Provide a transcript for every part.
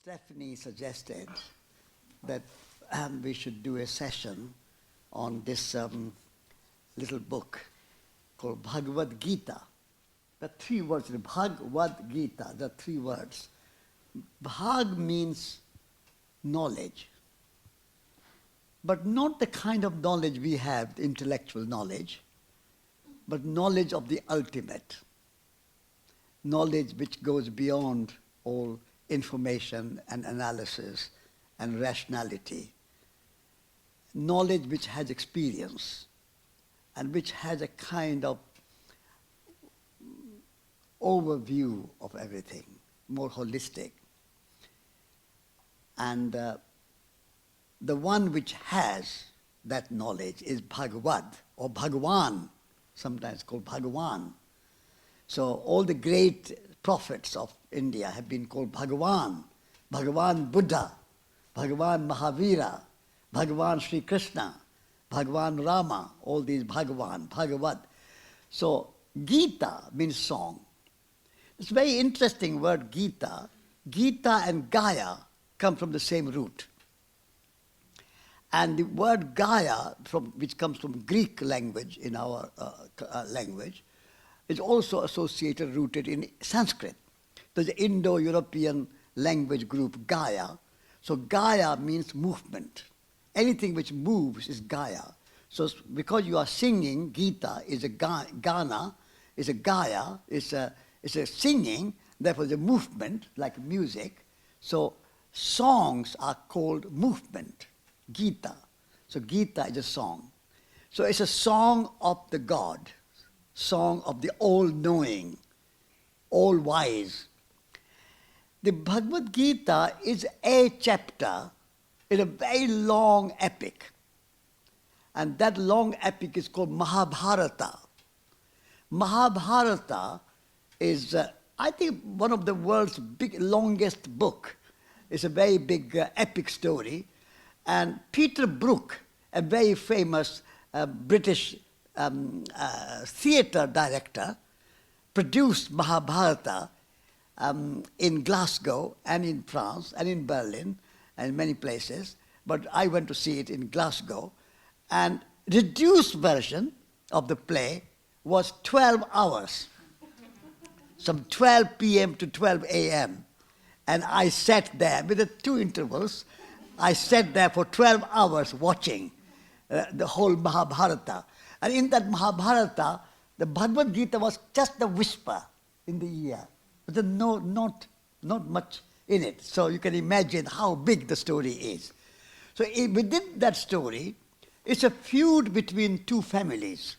Stephanie suggested that we should do a session on this little book called Bhagavad Gita. The three words, Bhagavad Gita, the three words. Bhag means knowledge, but not the kind of knowledge we have, the intellectual knowledge, but knowledge of the ultimate. Knowledge which goes beyond all information and analysis and rationality. Knowledge which has experience and which has a kind of overview of everything, more holistic. And the one which has that knowledge is Bhagavad or Bhagavan, sometimes called Bhagavan. So all the great prophets of India have been called Bhagavan. Bhagavan Buddha, Bhagavan Mahavira, Bhagavan Sri Krishna, Bhagavan Rama, all these Bhagavan, Bhagavad. So Gita means song. It's a very interesting word, Gita. Gita and Gaya come from the same root. And the word Gaya, which comes from Greek language in our language, is also associated, rooted in Sanskrit. There's an Indo-European language group, Gaya. So Gaya means movement. Anything which moves is Gaya. So because you are singing, Gita is a Gana, is a Gaya, is a singing, therefore the movement, like music. So songs are called movement, Gita. So Gita is a song. So it's a song of the God, song of the all-knowing, all-wise. The Bhagavad Gita is a chapter in a very long epic. And that long epic is called Mahabharata. Mahabharata is, I think, one of the world's longest book. It's a very big epic story. And Peter Brook, a very famous British theatre director, produced Mahabharata in Glasgow and in France and in Berlin and many places. But I went to see it in Glasgow. And reduced version of the play was 12 hours, from 12 p.m. to 12 a.m. And I sat there with the two intervals. I sat there for 12 hours watching the whole Mahabharata. And in that Mahabharata, the Bhagavad Gita was just a whisper in the ear. But not much in it. So you can imagine how big the story is. So within that story, it's a feud between two families,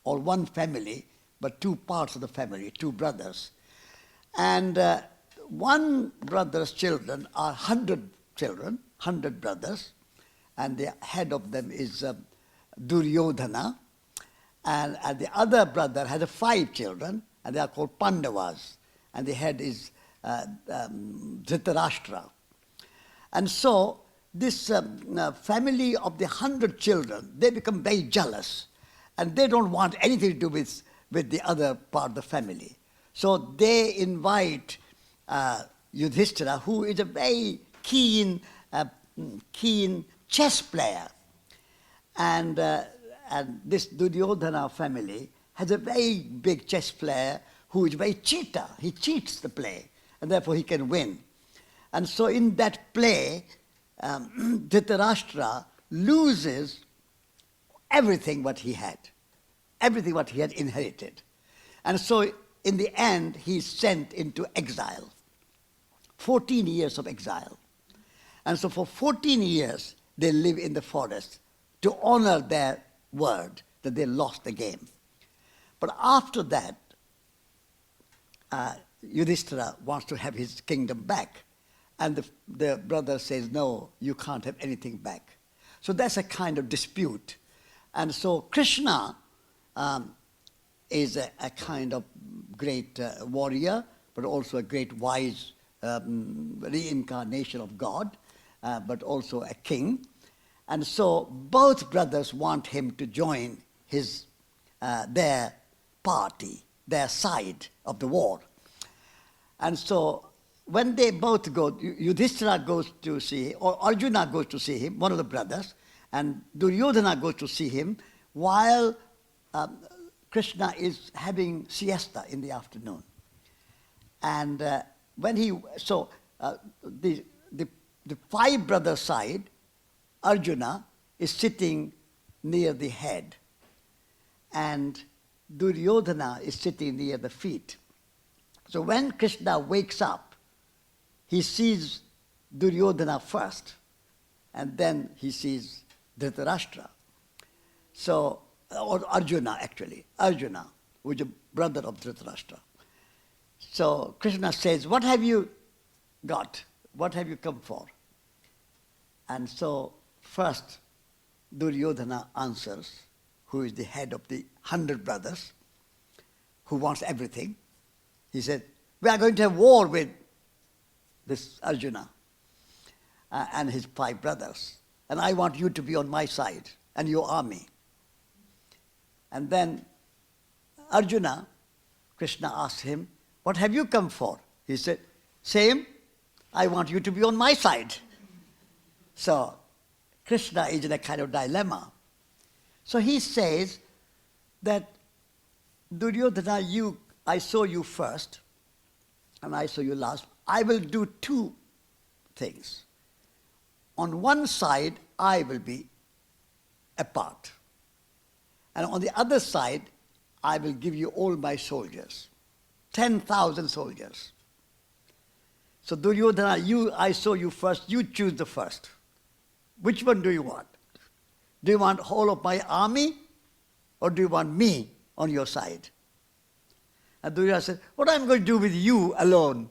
or one family, but two parts of the family, two brothers. And one brother's children are 100 children, 100 brothers, and the head of them is Duryodhana, and the other brother has 5 children, and they are called Pandavas, and the head is Dhritarashtra. And so this family of the 100 children, they become very jealous, and they don't want anything to do with the other part of the family. So they invite Yudhishthira, who is a very keen chess player. And this Duryodhana family has a very big chess player who is very cheater. He cheats the play, and therefore he can win. And so in that play, Dhritarashtra loses everything what he had inherited. And so in the end, he's sent into exile, 14 years of exile. And so for 14 years, they live in the forest to honor their word that they lost the game. But after that, Yudhishthira wants to have his kingdom back. And the brother says, no, you can't have anything back. So that's a kind of dispute. And so Krishna is a kind of great warrior, but also a great wise reincarnation of God, but also a king. And so both brothers want him to join their party, their side of the war. And so when they both go, Yudhishthira goes to see, or Arjuna goes to see him, one of the brothers, and Duryodhana goes to see him while Krishna is having siesta in the afternoon. And when the five brother side, Arjuna is sitting near the head, and Duryodhana is sitting near the feet. So when Krishna wakes up, he sees Duryodhana first, and then he sees Dhritarashtra. So, or Arjuna actually, Arjuna, who is a brother of Dhritarashtra. So Krishna says, what have you got? What have you come for? And so first Duryodhana answers, who is the head of the 100 brothers, who wants everything. He said, we are going to have war with this Arjuna and his 5 brothers. And I want you to be on my side and your army. And then Arjuna, Krishna asked him, what have you come for? He said, same, I want you to be on my side. So Krishna is in a kind of dilemma. So he says that, Duryodhana, I saw you first, and I saw you last. I will do 2 things. On one side, I will be apart. And on the other side, I will give you all my soldiers, 10,000 soldiers. So Duryodhana, I saw you first, you choose the first. Which one do you want? Do you want whole of my army, or do you want me on your side? And Duryodhana said, what am I going to do with you alone?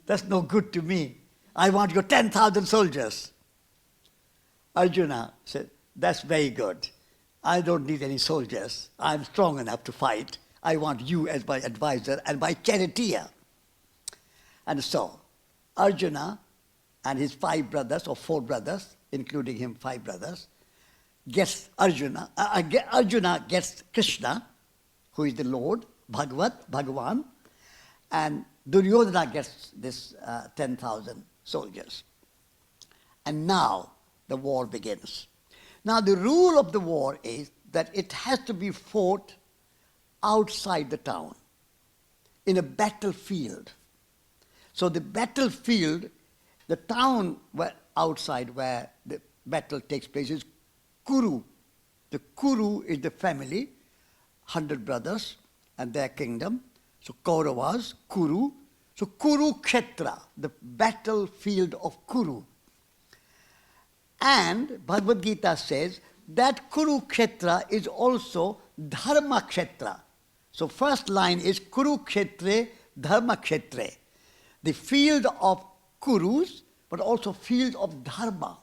That's no good to me. I want your 10,000 soldiers. Arjuna said, that's very good. I don't need any soldiers. I'm strong enough to fight. I want you as my advisor and my charioteer. And so Arjuna and his 5 brothers, or 4 brothers, including him 5 brothers, gets Arjuna gets Krishna, who is the Lord, Bhagavan, and Duryodhana gets this 10,000 soldiers. And now the war begins. Now the rule of the war is that it has to be fought outside the town, in a battlefield. So the battlefield, the town outside where the battle takes place is Kuru. The Kuru is the family, 100 brothers and their kingdom. So Kauravas, Kuru. So Kurukshetra, the battlefield of Kuru. And Bhagavad Gita says that Kurukshetra is also Dharma Kshetra. So first line is Kurukshetre Dharma Kshetre. The field of Kurus, but also field of Dharma.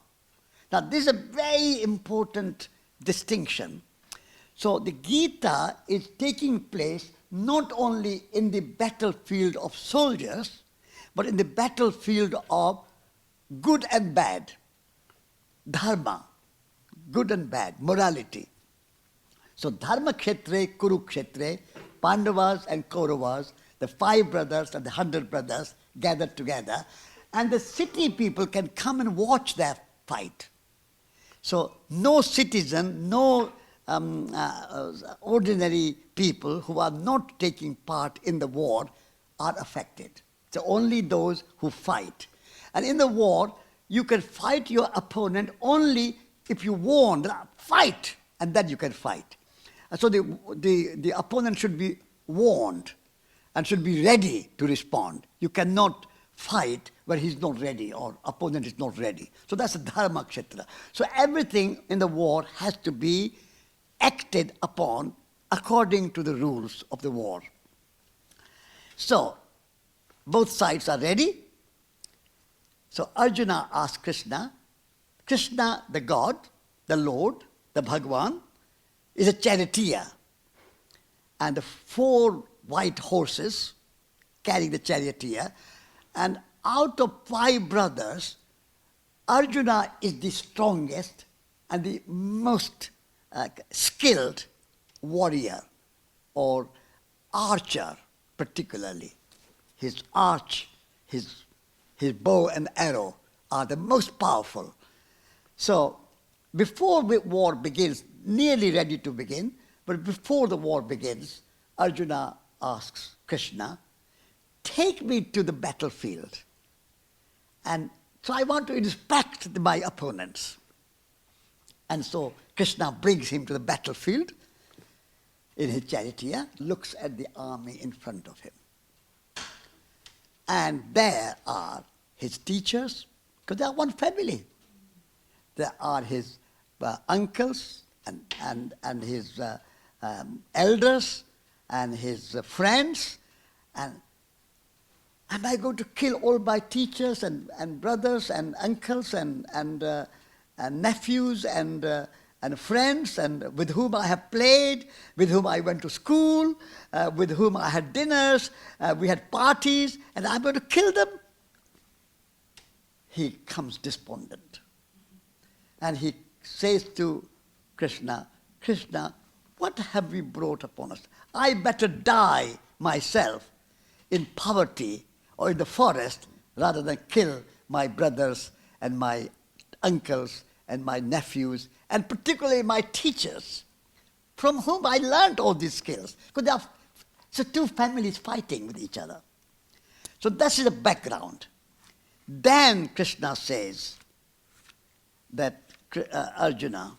Now this is a very important distinction. So the Gita is taking place not only in the battlefield of soldiers, but in the battlefield of good and bad, dharma, good and bad, morality. So dharma kshetre, kurukshetre, Pandavas and Kauravas, the 5 brothers and the 100 brothers gathered together, and the city people can come and watch their fight. So no citizen, no ordinary people who are not taking part in the war are affected. So only those who fight. And in the war, you can fight your opponent only if you warn, fight, and then you can fight. And so the opponent should be warned and should be ready to respond. You cannot fight where he's not ready or opponent is not ready. So that's a dharma kshetra. So everything in the war has to be acted upon according to the rules of the war. So both sides are ready. So Arjuna asked Krishna, Krishna the God, the Lord, the Bhagavan, is a charioteer. And the 4 white horses carrying the charioteer. And out of 5 brothers, Arjuna is the strongest and the most skilled warrior or archer particularly. His his bow and arrow are the most powerful. So before the war begins, nearly ready to begin, but before the war begins, Arjuna asks Krishna, take me to the battlefield. And so I want to inspect my opponents. And so Krishna brings him to the battlefield in his chariot, looks at the army in front of him. And there are his teachers, because they are one family. There are his uncles and his elders and his friends. And am I going to kill all my teachers and brothers and uncles and nephews and friends and with whom I have played, with whom I went to school, with whom I had dinners, we had parties, and I'm going to kill them? He comes despondent. And he says to Krishna, Krishna, what have we brought upon us? I better die myself in poverty or in the forest rather than kill my brothers and my uncles and my nephews and particularly my teachers from whom I learned all these skills. Because there are two families fighting with each other. So that's the background. Then Krishna says that, Arjuna,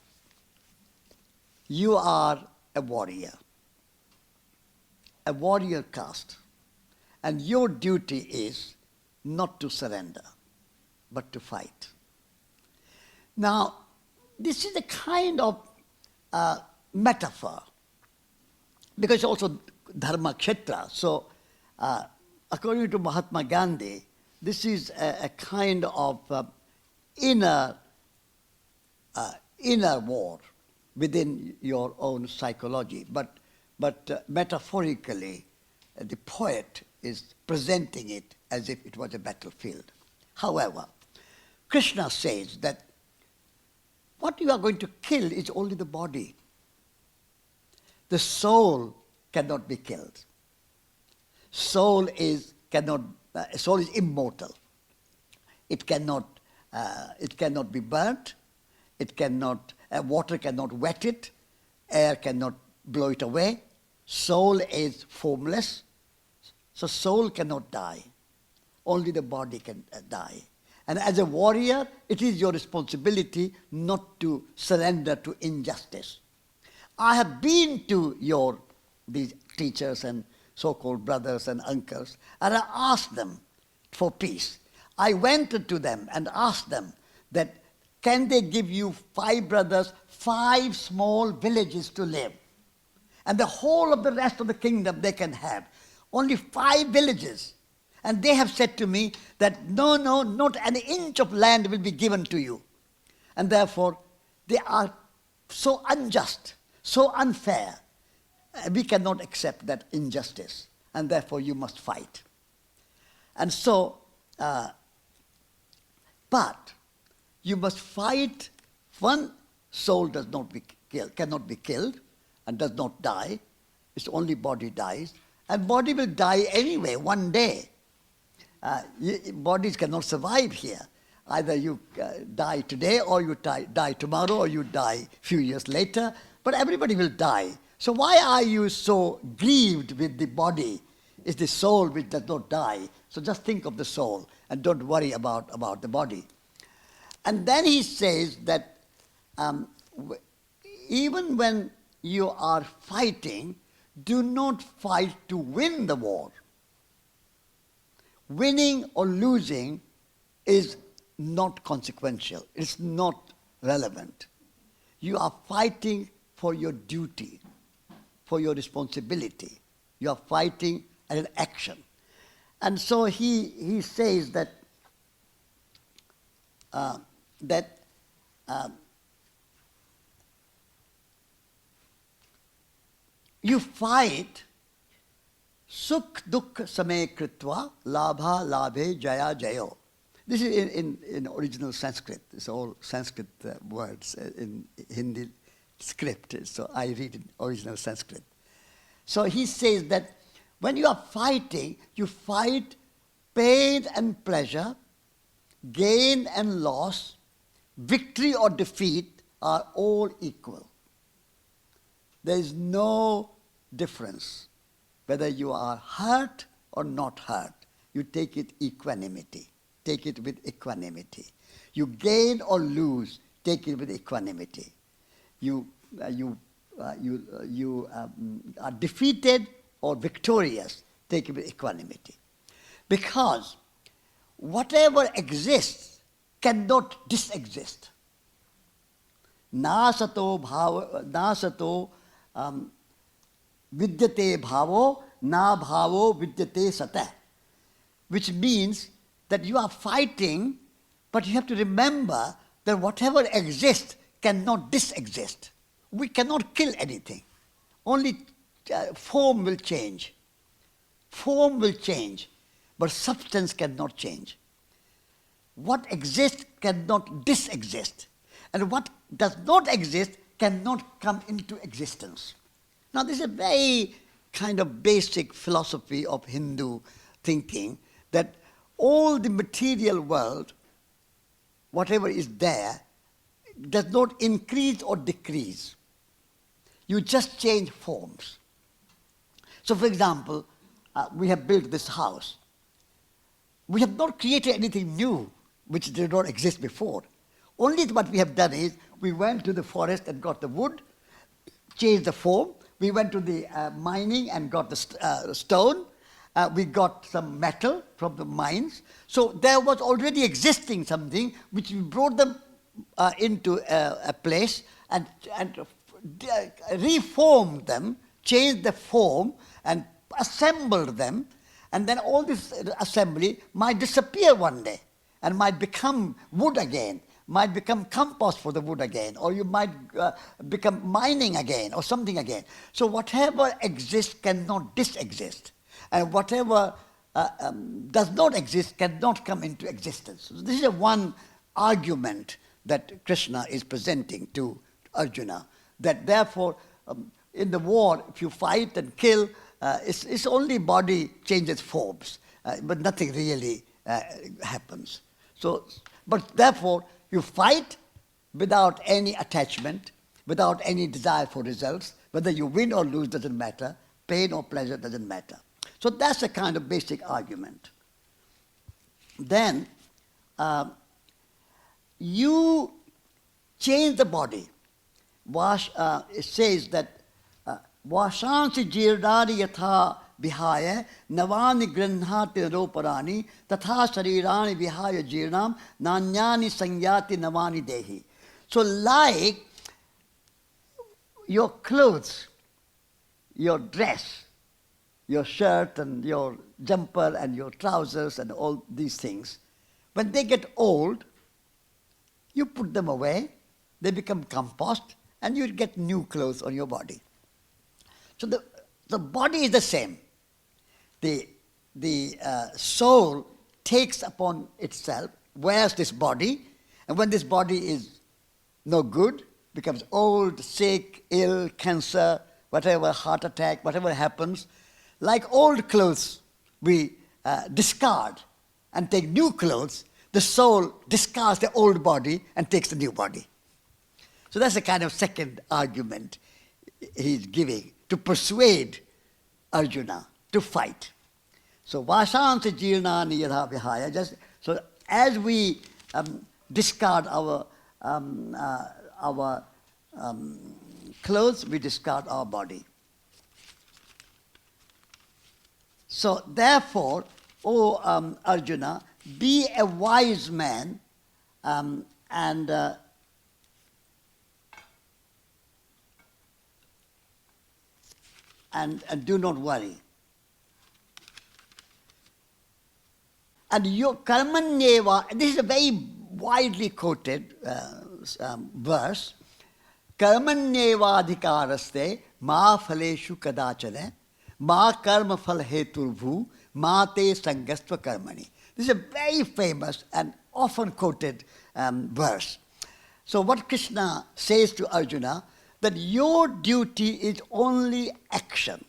you are a warrior caste, and your duty is not to surrender, but to fight. Now, this is a kind of metaphor, because it's also dharma kshetra. So, according to Mahatma Gandhi, this is a kind of inner war within your own psychology. But metaphorically, the poet is presenting it as if it was a battlefield. However, Krishna says that what you are going to kill is only the body. The soul cannot be killed. Soul is immortal. It cannot be burnt. It cannot. Water cannot wet it. Air cannot blow it away. Soul is formless. So soul cannot die. Only the body can die. And as a warrior, it is your responsibility not to surrender to injustice. I have been to these teachers and so-called brothers and uncles, and I asked them for peace. I went to them and asked them that can they give you 5 brothers 5 small villages to live? And the whole of the rest of the kingdom they can have. Only 5 villages. And they have said to me that no, not an inch of land will be given to you. And therefore, they are so unjust, so unfair. We cannot accept that injustice. And therefore, you must fight. And so, but you must fight. One soul cannot be killed and does not die. Its only body dies. And body will die anyway, one day. Bodies cannot survive here. Either you die today or you die tomorrow or you die a few years later, but everybody will die. So why are you so grieved with the body? It's the soul which does not die. So just think of the soul and don't worry about the body. And then he says that even when you are fighting, do not fight to win the war. Winning or losing is not consequential. It's not relevant. You are fighting for your duty, for your responsibility. You are fighting as an action. And so he says that you fight sukh dukh samay kritva labha labhe jaya jayo. This is in original Sanskrit. It's all Sanskrit words in Hindi script. So I read in original Sanskrit. So he says that when you are fighting, you fight pain and pleasure gain and loss, victory or defeat are all equal. There is no difference whether you are hurt or not hurt. You take it equanimity. Take it with equanimity. You gain or lose, take it with equanimity. You are defeated or victorious, take it with equanimity. Because whatever exists cannot disexist. Nasato vidyate bhavo, na bhavo vidyate sata. Which means that you are fighting, but you have to remember that whatever exists cannot disexist. We cannot kill anything. Only form will change. Form will change, but substance cannot change. What exists cannot disexist. And what does not exist cannot come into existence. Now, this is a very kind of basic philosophy of Hindu thinking, that all the material world, whatever is there, does not increase or decrease. You just change forms. So, for example, we have built this house. We have not created anything new which did not exist before. Only what we have done is we went to the forest and got the wood, changed the form. We went to the mining and got the stone. We got some metal from the mines. So there was already existing something which we brought them into a place and reformed them, changed the form and assembled them. And then all this assembly might disappear one day and might become wood again, might become compost for the wood again, or you might become mining again or something again. So whatever exists cannot disexist. And whatever does not exist cannot come into existence. So this is one argument that Krishna is presenting to Arjuna, that therefore in the war, if you fight and kill, it's only body changes forms, but nothing really happens. So, but therefore, you fight without any attachment, without any desire for results. Whether you win or lose doesn't matter. Pain or pleasure doesn't matter. So that's a kind of basic argument. Then you change the body. It says that Vashansi jirnani yatha vihaya navani granhati roparani tatha sharirani vihaya jirnam nanyani sangyati navani dehi. So like your clothes, your dress, your shirt and your jumper and your trousers and all these things, when they get old, you put them away, they become compost, and you get new clothes on your body. So the body is the same. The soul takes upon itself, wears this body, and when this body is no good, becomes old, sick, ill, cancer, whatever, heart attack, whatever happens, like old clothes we discard and take new clothes, the soul discards the old body and takes the new body. So that's the kind of second argument he's giving to persuade Arjuna to fight. So Vashanti jirnani yadha vihaya. So as we discard our clothes, we discard our body. So therefore, O Arjuna, be a wise man and do not worry. And your karmanyeva, this is a very widely quoted verse. Karmanyevadhikaraste ma phaleshu kadachane ma karma phal heturvhu ma te sangastva karmani. This is a very famous and often quoted verse. So what Krishna says to Arjuna, that your duty is only action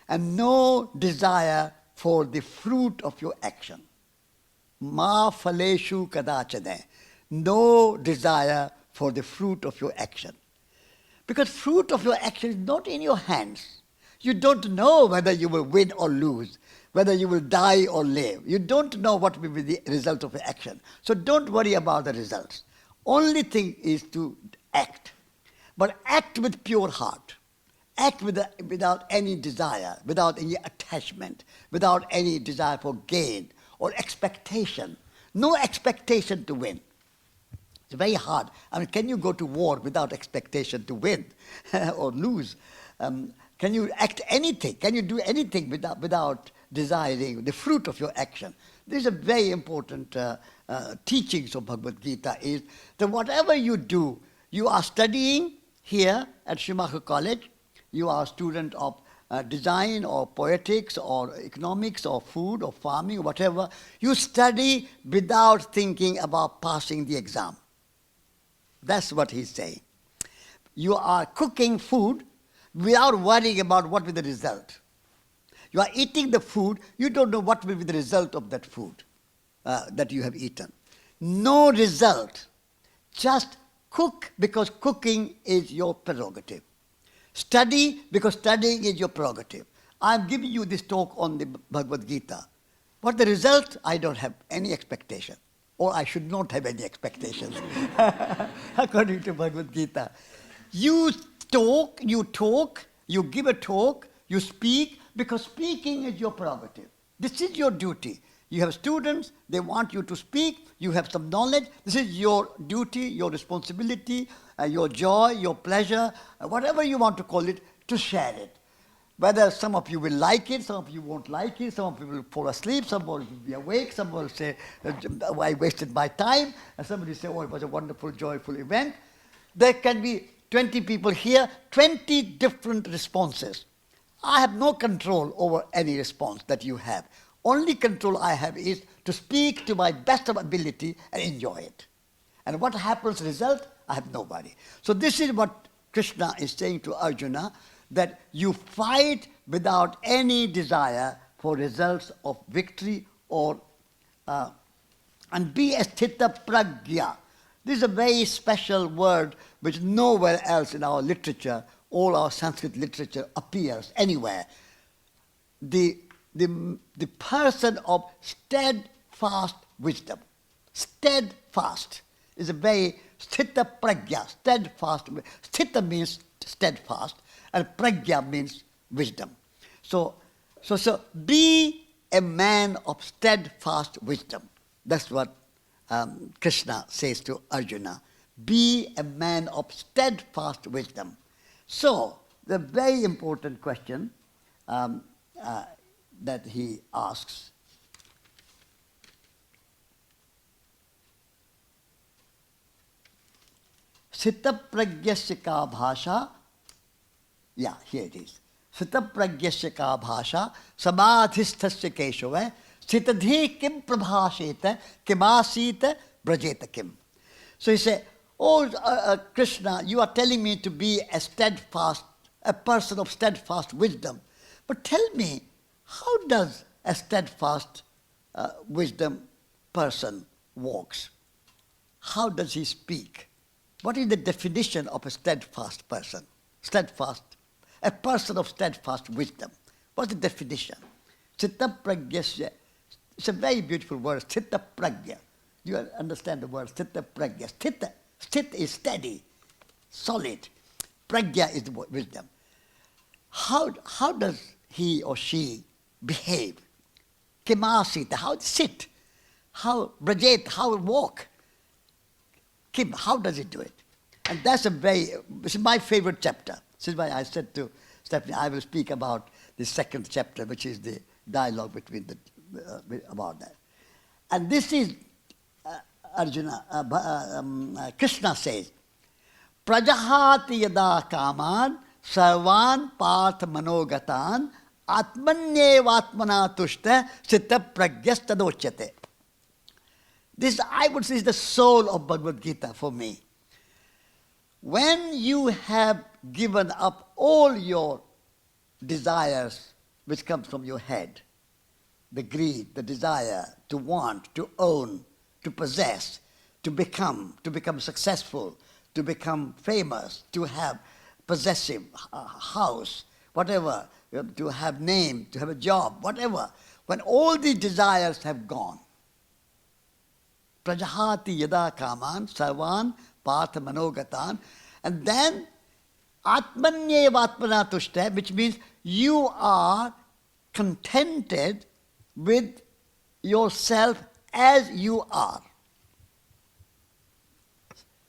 and no desire for the fruit of your action. Ma phaleshu kadachane. No desire for the fruit of your action. Because fruit of your action is not in your hands. You don't know whether you will win or lose, whether you will die or live. You don't know what will be the result of your action. So don't worry about the results. Only thing is to act. But act with pure heart. Act without any desire, without any attachment, without any desire for gain or expectation. No expectation to win. It's very hard. I mean, can you go to war without expectation to win or lose? Can you act anything? Can you do anything without desiring the fruit of your action? This is a very important teachings of Bhagavad Gita is that whatever you do, you are studying here at Schumacher College, you are a student of design or poetics or economics or food or farming or whatever, you study without thinking about passing the exam. That's what he's saying. You are cooking food without worrying about what will be the result. You are eating the food, you don't know what will be the result of that food that you have eaten. No result. Just cook because cooking is your prerogative. Study because studying is your prerogative. I'm giving you this talk on the Bhagavad Gita. What the result? I don't have any expectation. Or I should not have any expectations, according to Bhagavad Gita. You talk, you give a talk, you speak, because speaking is your prerogative. This is your duty. You have students, they want you to speak, you have some knowledge. This is your duty, your responsibility, your joy, your pleasure, whatever you want to call it, to share it. Whether some of you will like it, some of you won't like it, some of you will fall asleep, some will be awake, some will say, I wasted my time, and somebody will say, oh, it was a wonderful, joyful event. There can be 20 people here, 20 different responses. I have no control over any response that you have. Only control I have is to speak to my best of ability and enjoy it. And what happens result, I have nobody. So this is what Krishna is saying to Arjuna, that you fight without any desire for results of victory or and be a sthita pragya. This is a very special word which nowhere else in our literature, all our Sanskrit literature appears anywhere. The person of steadfast wisdom. Steadfast is a very sthita pragya, steadfast. Sthita means steadfast, and pragya means wisdom. So be a man of steadfast wisdom. That's what Krishna says to Arjuna. Be a man of steadfast wisdom. So the very important question that he asks, Sthita pragyasya ka bhasha. Yeah, here it is. Sthita pragyasya ka bhasha samadhisthasya keshava sthitadhi kim prabhasheta kimasita brajeta kim. So he said, oh Krishna, you are telling me to be a person of steadfast wisdom. But tell me, how does a steadfast wisdom person walks? How does he speak? What is the definition of a steadfast person? Steadfast, a person of steadfast wisdom. What's the definition? Sthita pragyasya. It's a very beautiful word, sthita pragya. You understand the word sthita pragya. Sthit is steady, solid. Pragya is the wisdom. How does he or she behave? Kimasita, how sit? How brajet, how walk? Kim, how does it do it? And this is my favorite chapter. This is why I said to Stephanie, I will speak about the second chapter, which is the dialogue between about that. And this is Krishna says, Prajahati yada kaman sarvan parth manogatan atmanyevatmana tushta sthita pragyastadochyate. This, I would say, is the soul of Bhagavad Gita for me. When you have given up all your desires which comes from your head, the greed, the desire to want, to own, to possess, to become successful, to become famous, to have possessive house, whatever, to have name, to have a job, whatever. When all these desires have gone, prajahati yada kaman sarvan partha manogatan, and then atmanyev atmana tushta, which means you are contented with yourself as you are.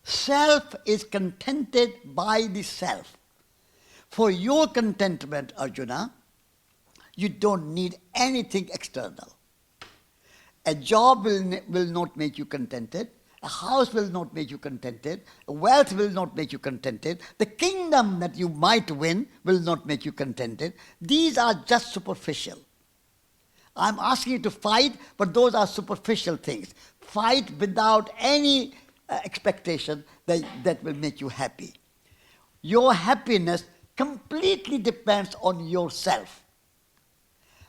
Self is contented by the self. For your contentment, Arjuna, you don't need anything external. A job will not make you contented. A house will not make you contented. Wealth will not make you contented. The kingdom that you might win will not make you contented. These are just superficial. I'm asking you to fight, but those are superficial things. Fight without any expectation that will make you happy. Your happiness completely depends on yourself.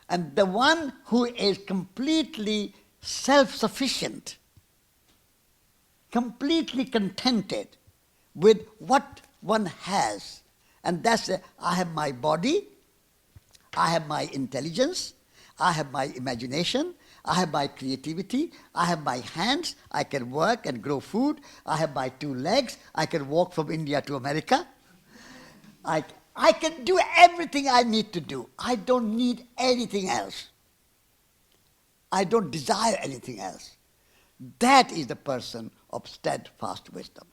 And the one who is completely self-sufficient, completely contented with what one has, and that's I have my body, I have my intelligence, I have my imagination, I have my creativity, I have my hands, I can work and grow food, I have my 2 legs, I can walk from India to America. I can do everything I need to do. I don't need anything else. I don't desire anything else. That is the person of steadfast wisdom.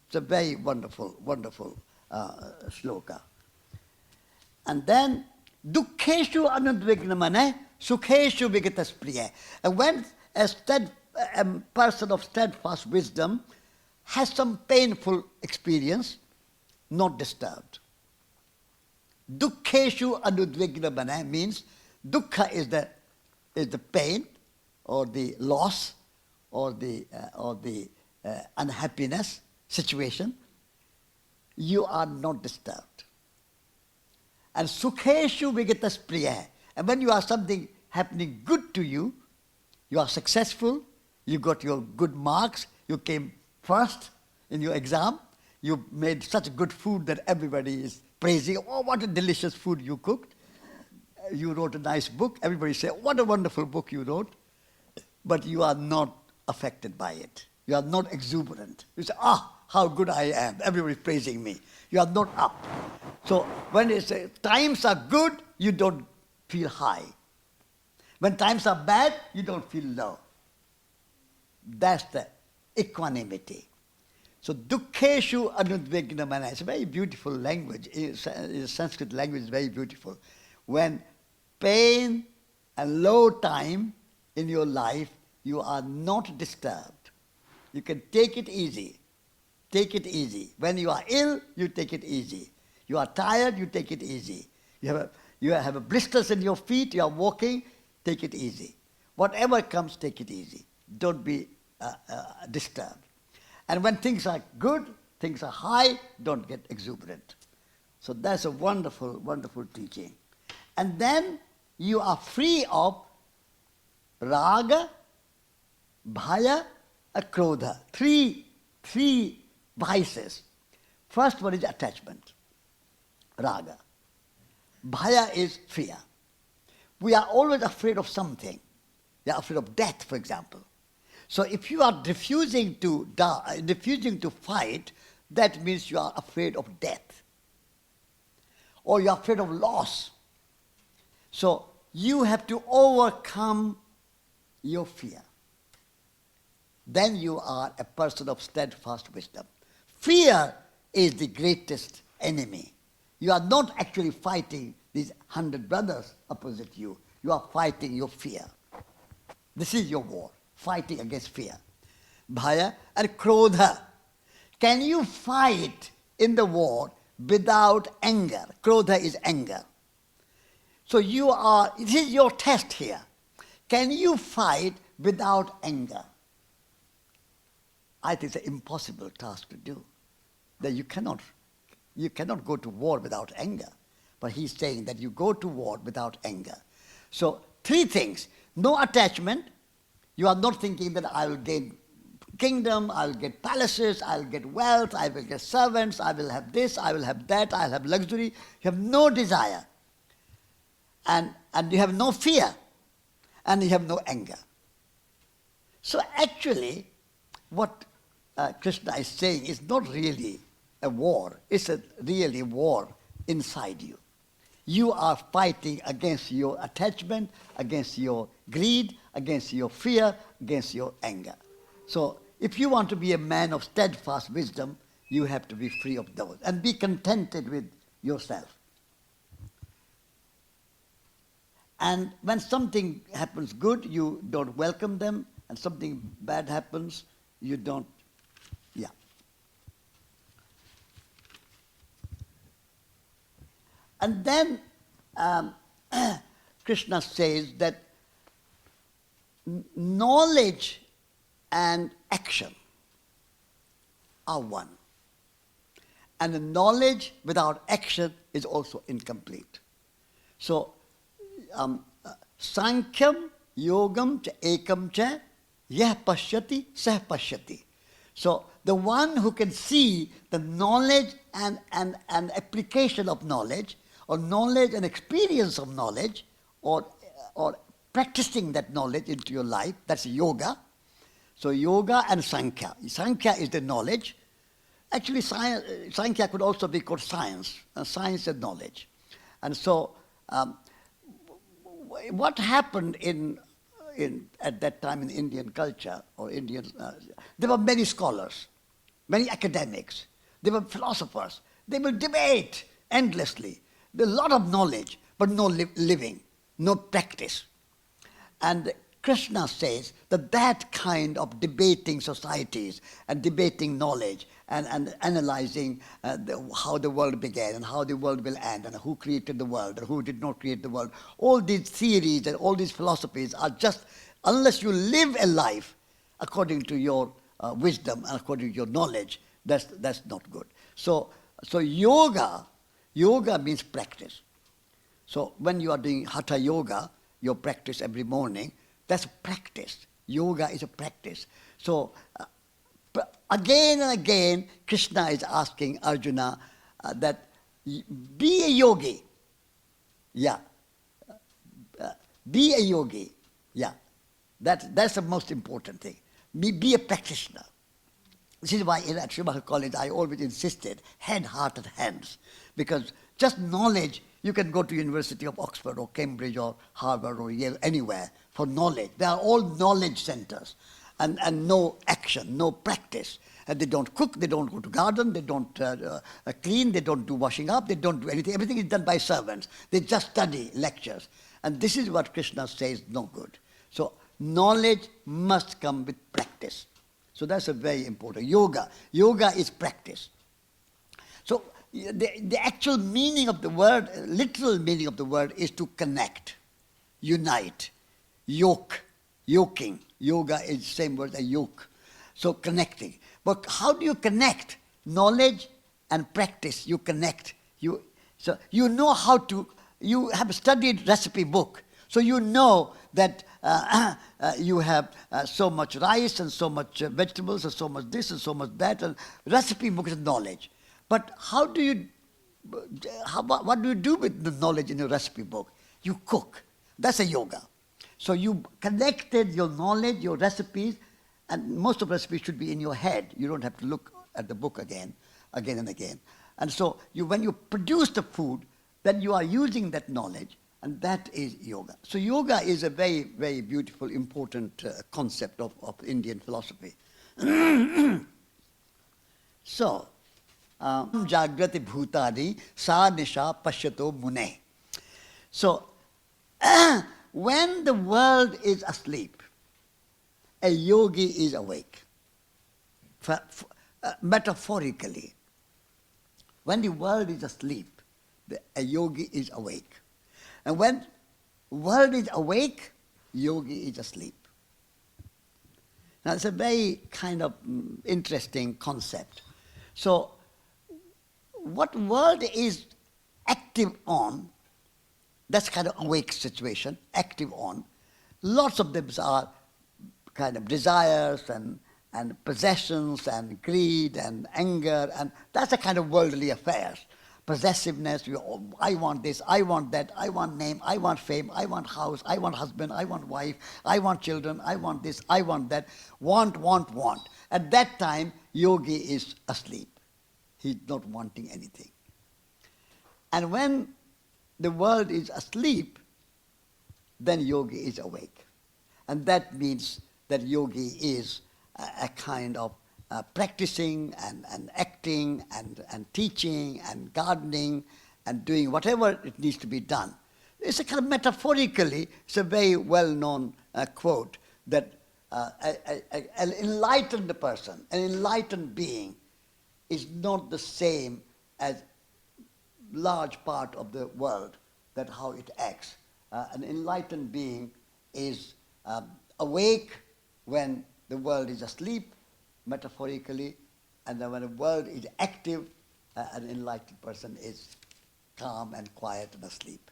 It's a very wonderful, wonderful shloka. And then, dukkheshu anudvignamane, sukheshu vigataspriya. And when a person of steadfast wisdom has some painful experience, not disturbed. Dukkheshu anudvignamane means dukkha is the pain or the loss or the unhappiness situation. You are not disturbed. And sukheshu vigataspriya. And when you are something happening good to you, you are successful, you got your good marks, you came first in your exam, you made such good food that everybody is praising, oh, what a delicious food you cooked. You wrote a nice book, everybody say, what a wonderful book you wrote. But you are not affected by it. You are not exuberant. You say, how good I am, everybody is praising me. You are not up. So when you say times are good, you don't feel high. When times are bad, you don't feel low. That's the equanimity. So dukkheshu anudvignamana. It's a very beautiful language. Sanskrit language is very beautiful. When pain and low time in your life, you are not disturbed. You can take it easy. Take it easy. When you are ill, you take it easy. You are tired, you take it easy. You have a blisters in your feet, you are walking, take it easy. Whatever comes, take it easy. Don't be disturbed. And when things are good, things are high, don't get exuberant. So that's a wonderful, wonderful teaching. And then you are free of raga, bhaya, and krodha. Three vices. First one is attachment, raga. Bhaya is fear. We are always afraid of something. We are afraid of death, for example. So if you are refusing to die, refusing to fight, that means you are afraid of death. Or you are afraid of loss. So you have to overcome your fear. Then you are a person of steadfast wisdom. Fear is the greatest enemy. You are not actually fighting these 100 brothers opposite you. You are fighting your fear. This is your war, fighting against fear. Bhaya and krodha. Can you fight in the war without anger? Krodha is anger. So it is your test here. Can you fight without anger? I think it's an impossible task to do. That you cannot go to war without anger. But he's saying that you go to war without anger. So 3 things. No attachment. You are not thinking that I will gain kingdom, I will get palaces, I will get wealth, I will get servants, I will have this, I will have that, I will have luxury. You have no desire. And you have no fear. And you have no anger. So actually, what Krishna is saying is not really a war. It's a really war inside you. You are fighting against your attachment, against your greed, against your fear, against your anger. So if you want to be a man of steadfast wisdom, you have to be free of those and be contented with yourself. And when something happens good, you don't welcome them, and something bad happens, you don't, yeah. And then Krishna says that knowledge and action are one. And the knowledge without action is also incomplete. So, Sankhyam yogam cha ekam cha yah pashyati sah pashyati. So the one who can see the knowledge and application of knowledge, or knowledge and experience of knowledge, or practicing that knowledge into your life, that's yoga. So yoga and Sankhya. Sankhya is the knowledge. Actually, Sankhya could also be called science. Science and knowledge. And so what happened at that time in Indian culture, or Indian, there were many scholars, many academics, there were philosophers. They will debate endlessly. There's a lot of knowledge, but no living, no practice. And Krishna says that kind of debating societies and debating knowledge and analyzing how the world began and how the world will end and who created the world and who did not create the world, all these theories and all these philosophies are just, unless you live a life according to your wisdom and according to your knowledge, that's not good. So yoga means practice. So when you are doing hatha yoga, your practice every morning, that's practice. Yoga is a practice. So again and again, Krishna is asking Arjuna that be a yogi. Yeah. Be a yogi. Yeah. That's the most important thing. Be a practitioner. This is why at Schumacher College I always insisted head, heart and hands. Because just knowledge, you can go to University of Oxford or Cambridge or Harvard or Yale, anywhere for knowledge. They are all knowledge centers. And no action, no practice. And they don't cook, they don't go to garden, they don't clean, they don't do washing up, they don't do anything. Everything is done by servants. They just study lectures. And this is what Krishna says, no good. So knowledge must come with practice. So that's a very important. Yoga is practice. So the actual meaning of the word, literal meaning of the word is to connect, unite, yoking. Yoga is the same word as yoke. So connecting. But how do you connect? Knowledge and practice, you connect. So you know how to, you have studied recipe book. So you know that you have so much rice and so much vegetables and so much this and so much that. And recipe book is knowledge. But what do you do with the knowledge in your recipe book? You cook. That's a yoga. So you connected your knowledge, your recipes, and most of the recipes should be in your head. You don't have to look at the book again and again. And so when you produce the food, then you are using that knowledge, and that is yoga. So yoga is a very, very beautiful, important concept of Indian philosophy. So, jagrati bhutani sa nisha pashyato mune. So, when the world is asleep, a yogi is awake. Metaphorically, when the world is asleep, a yogi is awake. And when world is awake, yogi is asleep. Now it's a very kind of interesting concept. So what world is active on, that's kind of awake situation, active on. Lots of them are kind of desires and possessions and greed and anger, and that's a kind of worldly affairs. Possessiveness, I want this, I want that, I want name, I want fame, I want house, I want husband, I want wife, I want children, I want this, I want that. Want, want, want. At that time, yogi is asleep. He's not wanting anything. And when the world is asleep, then yogi is awake. And that means that yogi is a kind of practicing and acting and teaching and gardening and doing whatever it needs to be done. It's a kind of metaphorically, it's a very well-known quote that an enlightened person, an enlightened being, is not the same as large part of the world, that how it acts. An enlightened being is awake when the world is asleep, metaphorically, and then when the world is active, an enlightened person is calm and quiet and asleep.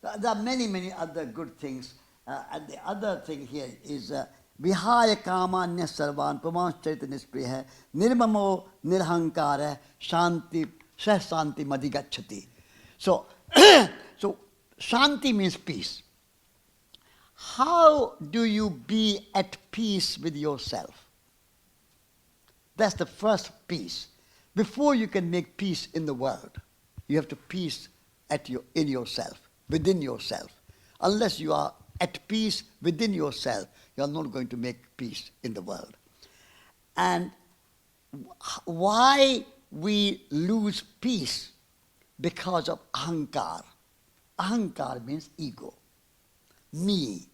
There are many, many other good things, and the other thing here is Vihaya kamanya sarvan pumanscharita nispriya nirmamo nirhankara shanti shanti madhigacchati. So, so shanti means peace. How do you be at peace with yourself? That's the first peace. Before you can make peace in the world, you have to peace in yourself, within yourself. Unless you are at peace within yourself, you are not going to make peace in the world. And why we lose peace? Because of ahankar. Ahankar means ego. Me,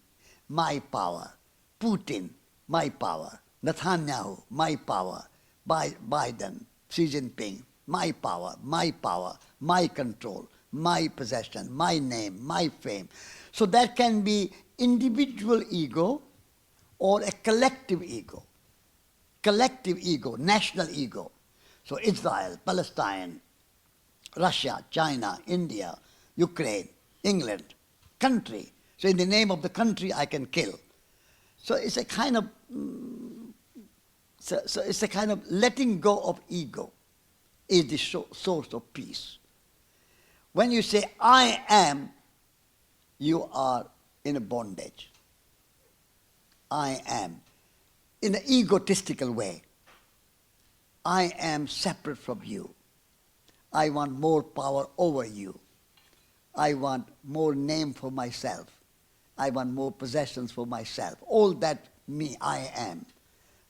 my power. Putin, my power. Netanyahu, my power. Biden, Xi Jinping, my power, my control, my possession, my name, my fame. So that can be individual ego or a collective ego. Collective ego, national ego. So Israel, Palestine, Russia, China, India, Ukraine, England, country. So in the name of the country, I can kill. So it's a kind of, so it's a kind of letting go of ego is the source of peace. When you say, I am, you are in a bondage. I am. In an egotistical way. I am separate from you. I want more power over you. I want more name for myself. I want more possessions for myself. All that me, I am.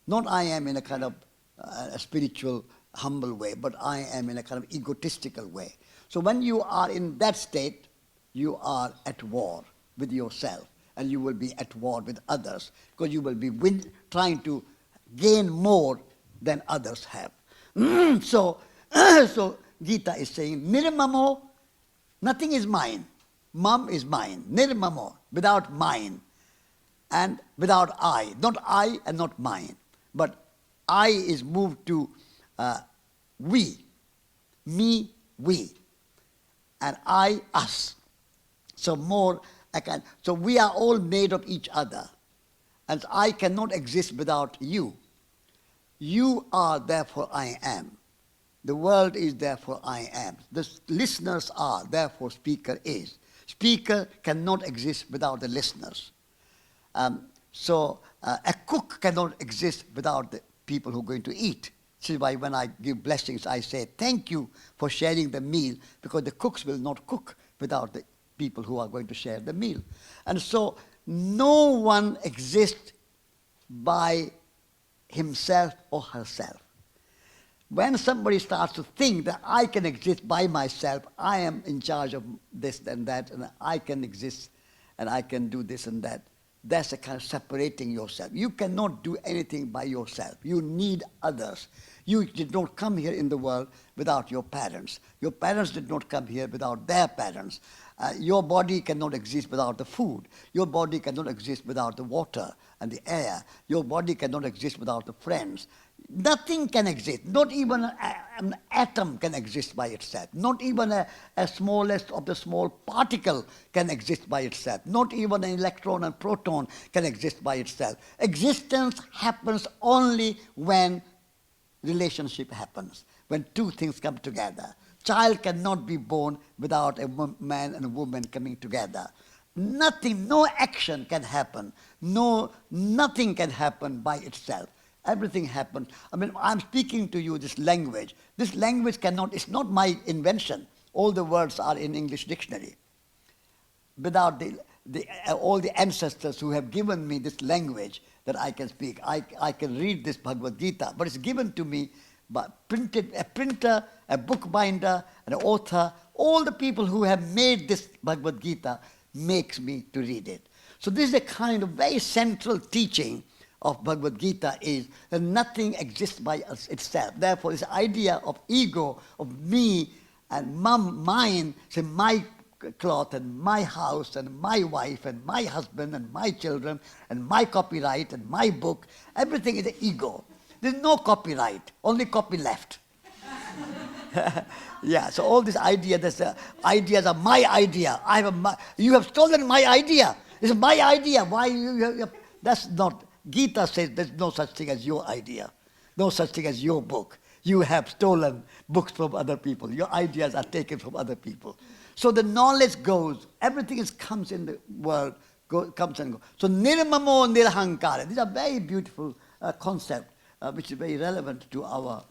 Not I am in a kind of a spiritual, humble way, but I am in a kind of egotistical way. So when you are in that state, you are at war with yourself, and you will be at war with others, because you will be trying to gain more than others have. So Gita is saying, nirmamo, nothing is mine. Mam is mine. Nirmamo, without mine, and without I. Not I and not mine, but I is moved to we, me, we, and I, us. So more, so we are all made of each other, and I cannot exist without you. You are, therefore I am. The world is, therefore I am. The listeners are, therefore speaker is. Speaker cannot exist without the listeners. So a cook cannot exist without the people who are going to eat. This is why when I give blessings, I say, thank you for sharing the meal, because the cooks will not cook without the people who are going to share the meal. And so no one exists by himself or herself. When somebody starts to think that I can exist by myself, I am in charge of this and that, and I can exist and I can do this and that, that's a kind of separating yourself. You cannot do anything by yourself. You need others. You did not come here in the world without your parents. Your parents did not come here without their parents. Your body cannot exist without the food. Your body cannot exist without the water and the air. Your body cannot exist without the friends. Nothing can exist. Not even an atom can exist by itself. Not even a smallest of the small particle can exist by itself. Not even an electron and proton can exist by itself. Existence happens only when relationship happens, when two things come together. Child cannot be born without a man and a woman coming together. Nothing, no action can happen. Nothing can happen by itself. Everything happens. I mean, I'm speaking to you this language. This language cannot, it's not my invention. All the words are in English dictionary. Without all the ancestors who have given me this language that I can speak, I can read this Bhagavad Gita, but it's given to me by a printer, a bookbinder, an author. All the people who have made this Bhagavad Gita makes me to read it. So this is a kind of very central teaching of Bhagavad Gita, is that nothing exists by itself. Therefore, this idea of ego, of me and mine, say my cloth and my house and my wife and my husband and my children and my copyright and my book, everything is an ego. There's no copyright, only copy left. Yeah, so all this idea, ideas are my idea. You have stolen my idea. It's my idea. Why that's not. Gita says there's no such thing as your idea, no such thing as your book. You have stolen books from other people. Your ideas are taken from other people. So the knowledge goes, everything comes in the world, comes and goes. So nirmamo nirhankara. These are very beautiful concept, which is very relevant to our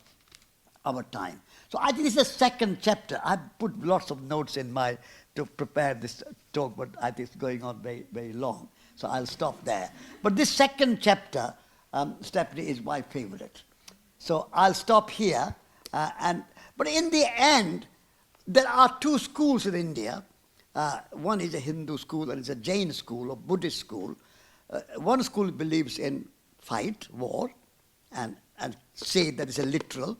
time. So I think this is the second chapter. I've put lots of notes to prepare this talk, but I think it's going on very, very long. So I'll stop there. But this second chapter, Stephanie, is my favorite. So I'll stop here. But in the end, there are two schools in India. One is a Hindu school and it's a Jain school or Buddhist school. One school believes in fight, war, and say that it's a literal.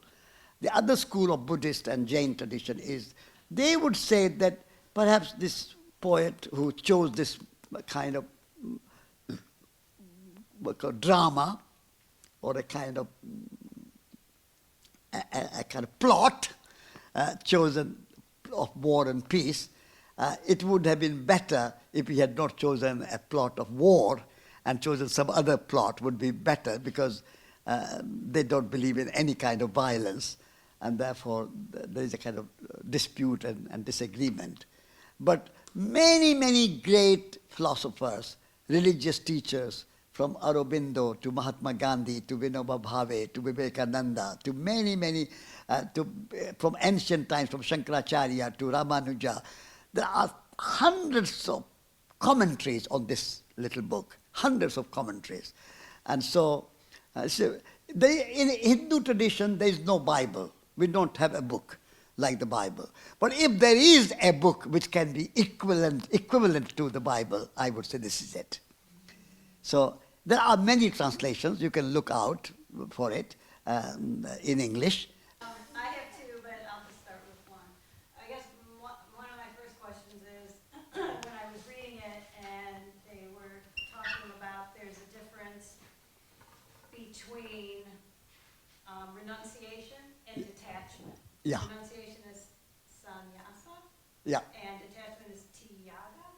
The other school of Buddhist and Jain tradition is, they would say that perhaps this poet who chose this kind of drama or a kind of plot chosen of war and peace, it would have been better if he had not chosen a plot of war and chosen some other plot would be better, because they don't believe in any kind of violence, and therefore there is a kind of dispute and disagreement. But many, many great philosophers, religious teachers, from Aurobindo to Mahatma Gandhi to Vinoba Bhave to Vivekananda to many, from ancient times, from Shankaracharya to Ramanuja, there are hundreds of commentaries on this little book, hundreds of commentaries. And so in Hindu tradition, there is no Bible. We don't have a book like the Bible. But if there is a book which can be equivalent to the Bible, I would say this is it. So there are many translations. You can look out for it in English. I have two, but I'll just start with one. I guess one of my first questions is, when I was reading it and they were talking about there's a difference between renunciation and detachment. Yeah. Renunciation is sannyasa, Yeah. and detachment is tiyaga.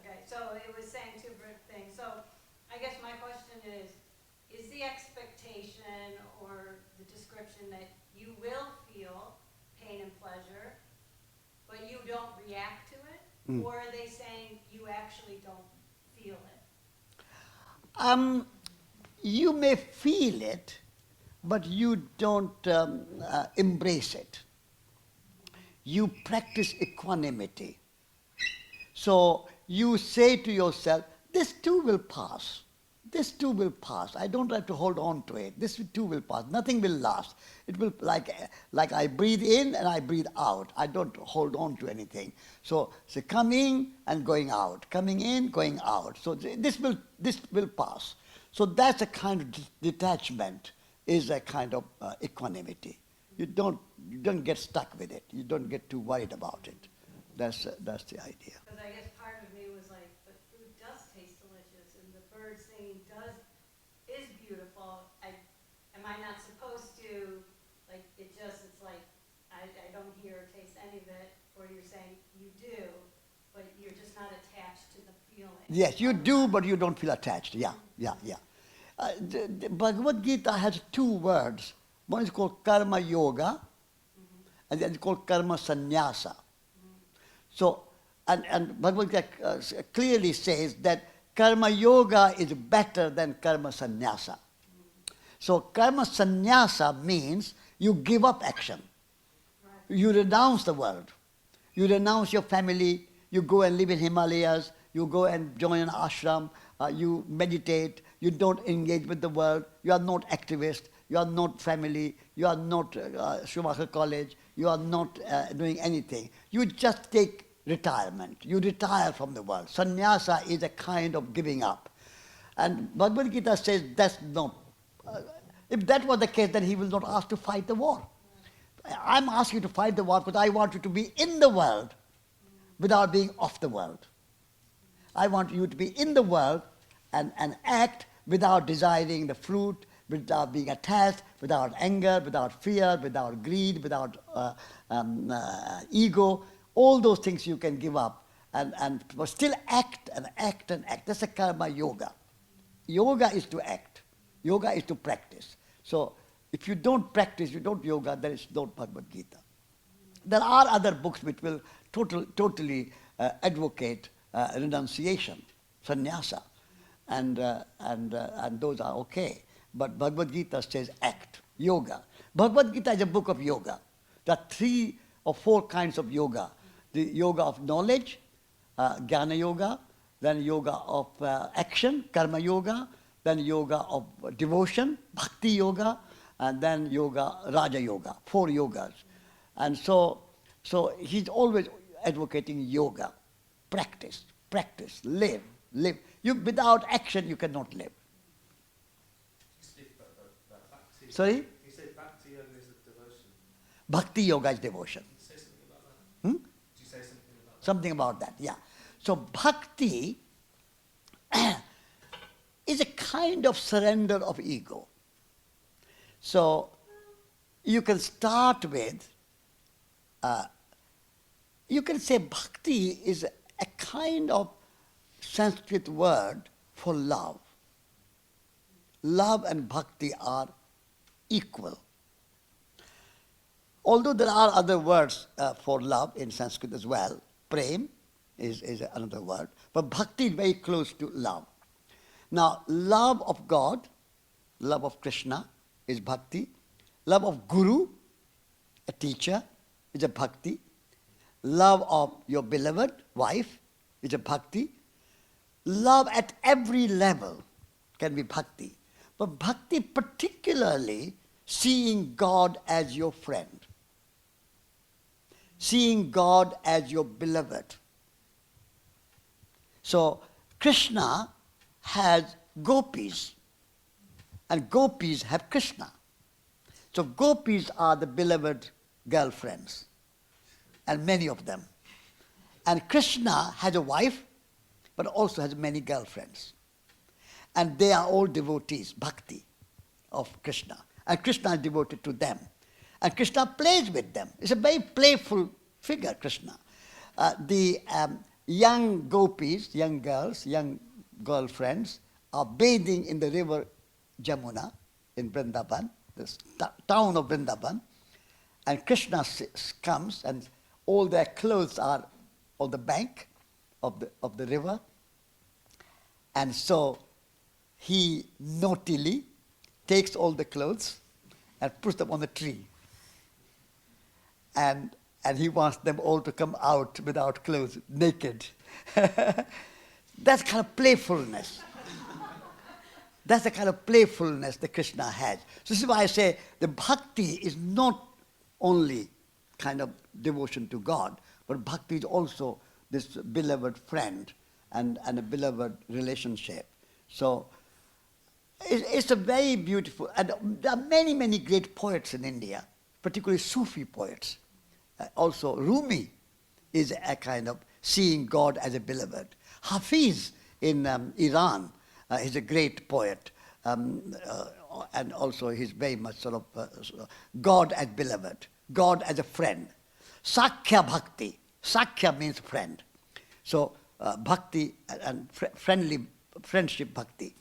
Okay, so it was saying two different things. So I guess my question is the expectation or the description that you will feel pain and pleasure, but you don't react to it? Or are they saying you actually don't feel it? You may feel it, but you don't embrace it. You practice equanimity. So you say to yourself, this too will pass. This too will pass. I don't have to hold on to it. This too will pass. Nothing will last. It will, like I breathe in and I breathe out. I don't hold on to anything. So coming and going out, coming in, going out. So this will pass. So that's a kind of detachment, is a kind of equanimity. You don't get stuck with it. You don't get too worried about it. That's the idea. Because I guess part of me was like, but food does taste delicious, and the bird singing is beautiful. Am I not supposed don't hear or taste any of it, or you're saying you do, but you're just not attached to the feeling. Yes, you do, but you don't feel attached. Yeah, yeah, yeah. The Bhagavad Gita has two words. One is called karma yoga, and then it's called karma sannyasa. So, and Bhagavad Gita clearly says that karma yoga is better than karma sannyasa. So, karma sannyasa means you give up action. You renounce the world. You renounce your family. You go and live in Himalayas. You go and join an ashram. You meditate. You don't engage with the world. You are not activist. You are not family. You are not Schumacher College. You are not doing anything. You just take retirement. You retire from the world. Sannyasa is a kind of giving up. And Bhagavad Gita says that's not. If that was the case, then he will not ask to fight the war. I'm asking you to fight the war because I want you to be in the world without being off the world. I want you to be in the world and act without desiring the fruit, without being attached, without anger, without fear, without greed, without ego. All those things you can give up and but still act and act and act. That's a karma yoga. Yoga is to act. Yoga is to practice. So if you don't practice, you don't yoga, then it's not Bhagavad Gita. There are other books which will totally advocate renunciation, sannyasa, and those are okay. But Bhagavad Gita says act, yoga. Bhagavad Gita is a book of yoga. There are 3 or 4 kinds of yoga. The yoga of knowledge, jnana yoga, then yoga of action, karma yoga, then yoga of devotion, bhakti yoga, and then yoga, raja yoga, 4 yogas. And so he's always advocating yoga. Practice, live. You, without action, you cannot live. Sorry? You say bhakti yoga is a devotion. Bhakti yoga is devotion. Did you say something about that? Hmm? Did you say something about that? Something about that, yeah. So bhakti is a kind of surrender of ego. So you can start with, you can say bhakti is a kind of Sanskrit word for love. Love and bhakti are equal. Although there are other words for love in Sanskrit as well, prem is another word, but bhakti is very close to love. Now, love of God, love of Krishna is bhakti. Love of Guru, a teacher, is a bhakti. Love of your beloved wife is a bhakti. Love at every level can be bhakti. But bhakti particularly seeing God as your friend. Seeing God as your beloved. So Krishna has gopis, and gopis have Krishna. So gopis are the beloved girlfriends, and many of them. And Krishna has a wife, but also has many girlfriends. And they are all devotees, bhakti, of Krishna. And Krishna is devoted to them. And Krishna plays with them. It's a very playful figure, Krishna. The young gopis, young girls, young girlfriends, are bathing in the river Jamuna in Vrindavan, the town of Vrindavan. And Krishna comes and all their clothes are on the bank of the river. And so he naughtily takes all the clothes and puts them on the tree. And he wants them all to come out without clothes, naked. That's kind of playfulness. That's the kind of playfulness that Krishna has. So this is why I say the bhakti is not only kind of devotion to God, but bhakti is also this beloved friend and a beloved relationship. So it's a very beautiful, and there are many, many great poets in India, particularly Sufi poets. Also Rumi is a kind of seeing God as a beloved. Hafiz in Iran is a great poet, and also he's very much sort of God as beloved, God as a friend. Sakhya bhakti. Sakhya means friend. So bhakti and friendship bhakti.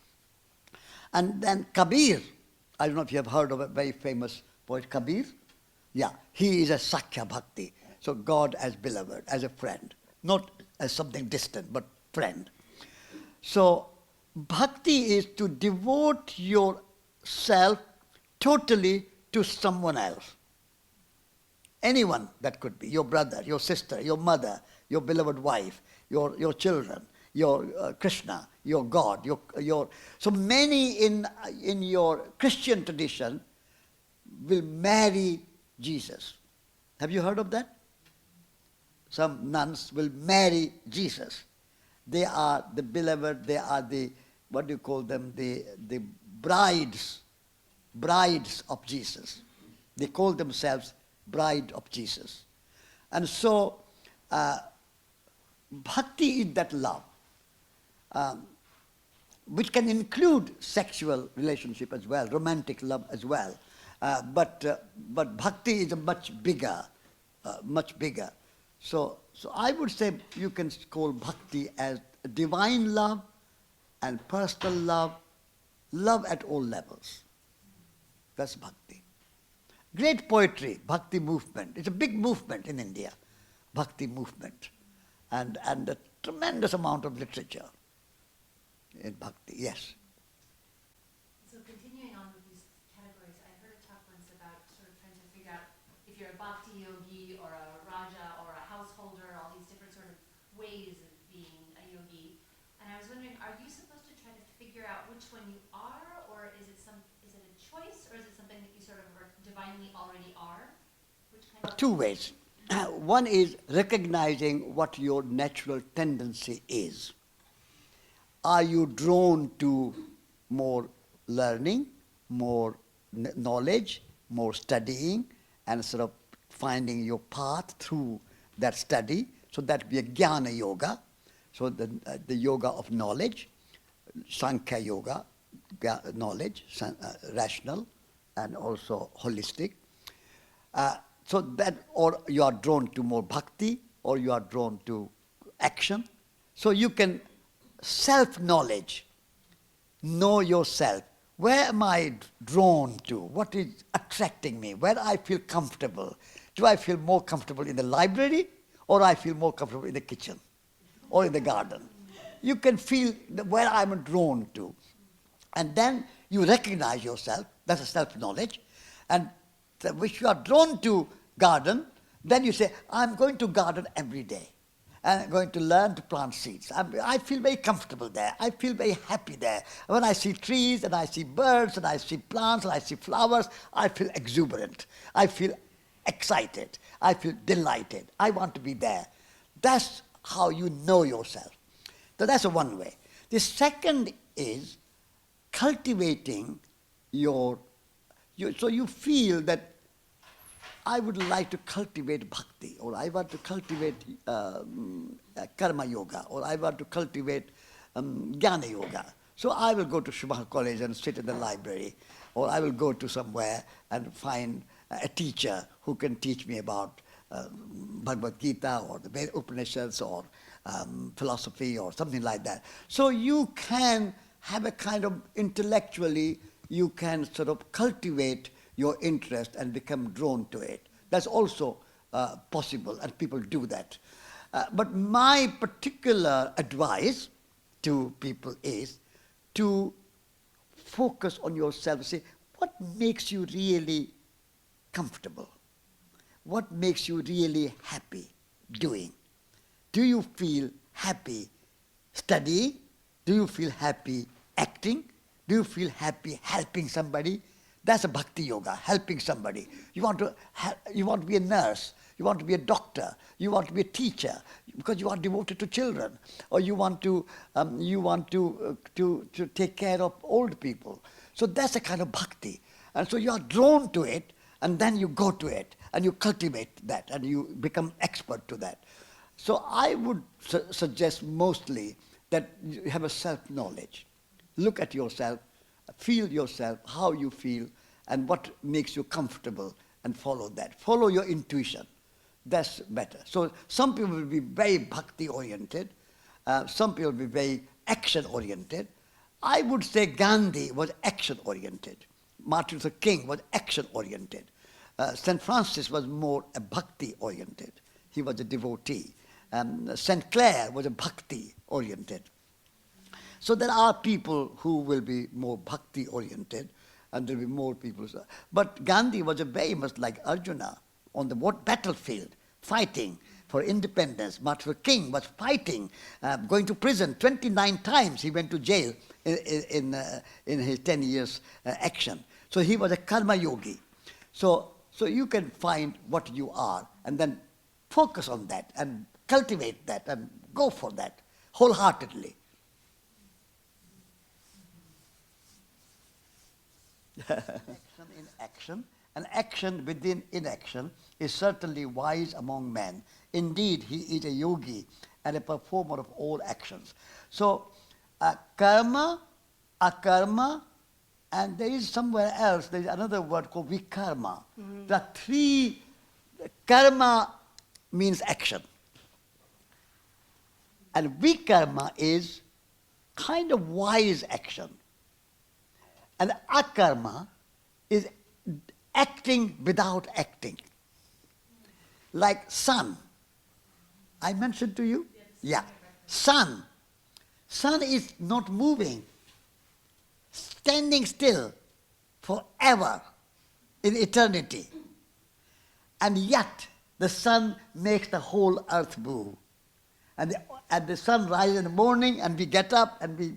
And then Kabir, I don't know if you have heard of a very famous poet, Kabir. Yeah, he is a Sakhya bhakti. So God as beloved, as a friend, not as something distant, but friend. So bhakti is to devote yourself totally to someone else. Anyone that could be, your brother, your sister, your mother, your beloved wife, your children, your Krishna, your God, your so many in your Christian tradition will marry Jesus. Have you heard of that? Some nuns will marry Jesus. They are the beloved, they are the, what do you call them, the brides of Jesus. They call themselves bride of Jesus. And so, bhakti is that love, which can include sexual relationship as well, romantic love as well. But bhakti is a much bigger. So I would say you can call bhakti as divine love and personal love at all levels. That's bhakti. Great poetry, bhakti movement. It's a big movement in India, bhakti movement. And a tremendous amount of literature in bhakti, yes. So continuing on with these categories, I heard a talk once about sort of trying to figure out if you're a bhakti yogi or a raja or a householder, all these different sort of ways of being a yogi. And I was wondering, are you supposed to try to figure out which one you are, or is it a choice, or is it something that you sort of divinely already are? Which kind of Two ways. One is recognizing what your natural tendency is. Are you drawn to more learning, more knowledge, more studying, and sort of finding your path through that study? So that would be a jnana yoga, so the yoga of knowledge, Sankhya yoga, knowledge, rational, and also holistic. So that, or you are drawn to more bhakti, or you are drawn to action. So you can self-knowledge, know yourself. Where am I drawn to? What is attracting me? Where I feel comfortable? Do I feel more comfortable in the library, or I feel more comfortable in the kitchen or in the garden? You can feel where I'm drawn to. And then you recognize yourself, that's a self-knowledge. And if you are drawn to garden, then you say, I'm going to garden every day. And I'm going to learn to plant seeds. I feel very comfortable there. I feel very happy there. When I see trees and I see birds and I see plants and I see flowers, I feel exuberant. I feel excited. I feel delighted. I want to be there. That's how you know yourself. So that's one way. The second is cultivating so you feel that I would like to cultivate bhakti, or I want to cultivate karma yoga, or I want to cultivate jnana yoga. So I will go to Schumacher College and sit in the library, or I will go to somewhere and find a teacher who can teach me about Bhagavad Gita or the Upanishads or philosophy or something like that. So you can have a kind of intellectually, you can sort of cultivate your interest and become drawn to it. That's also possible, and people do that. But my particular advice to people is to focus on yourself. Say, what makes you really comfortable? What makes you really happy doing? Do you feel happy studying? Do you feel happy acting? Do you feel happy helping somebody? That's a bhakti yoga, helping somebody. You want to be a nurse, you want to be a doctor, you want to be a teacher because you are devoted to children, or you want to take care of old people. So that's a kind of bhakti, and so you are drawn to it, and then you go to it and you cultivate that and you become expert to that. So I would suggest mostly that you have a self-knowledge. Look at yourself, feel yourself, how you feel, and what makes you comfortable, and follow that. Follow your intuition. That's better. So some people will be very bhakti oriented, some people will be very action oriented. I would say Gandhi was action oriented. Martin Luther King was action oriented. St. Francis was more a bhakti oriented. He was a devotee. St. Clare was a bhakti oriented. So there are people who will be more bhakti oriented, and there will be more people. But Gandhi was a very much like Arjuna on the battlefield, fighting for independence. Martin Luther King was fighting, going to prison 29 times. He went to jail in his 10 years action. So he was a karma yogi. So you can find what you are and then focus on that and cultivate that and go for that wholeheartedly. Action in action, and action within inaction is certainly wise among men. Indeed, he is a yogi and a performer of all actions. So, karma, akarma, and there is somewhere else, there is another word called vikarma. There are three. Karma means action. And vikarma is kind of wise action. And akarma is acting without acting. Like sun. I mentioned to you? Yeah. Sun. Sun is not moving, standing still forever in eternity. And yet the sun makes the whole earth move. And the sun rises in the morning and we get up and we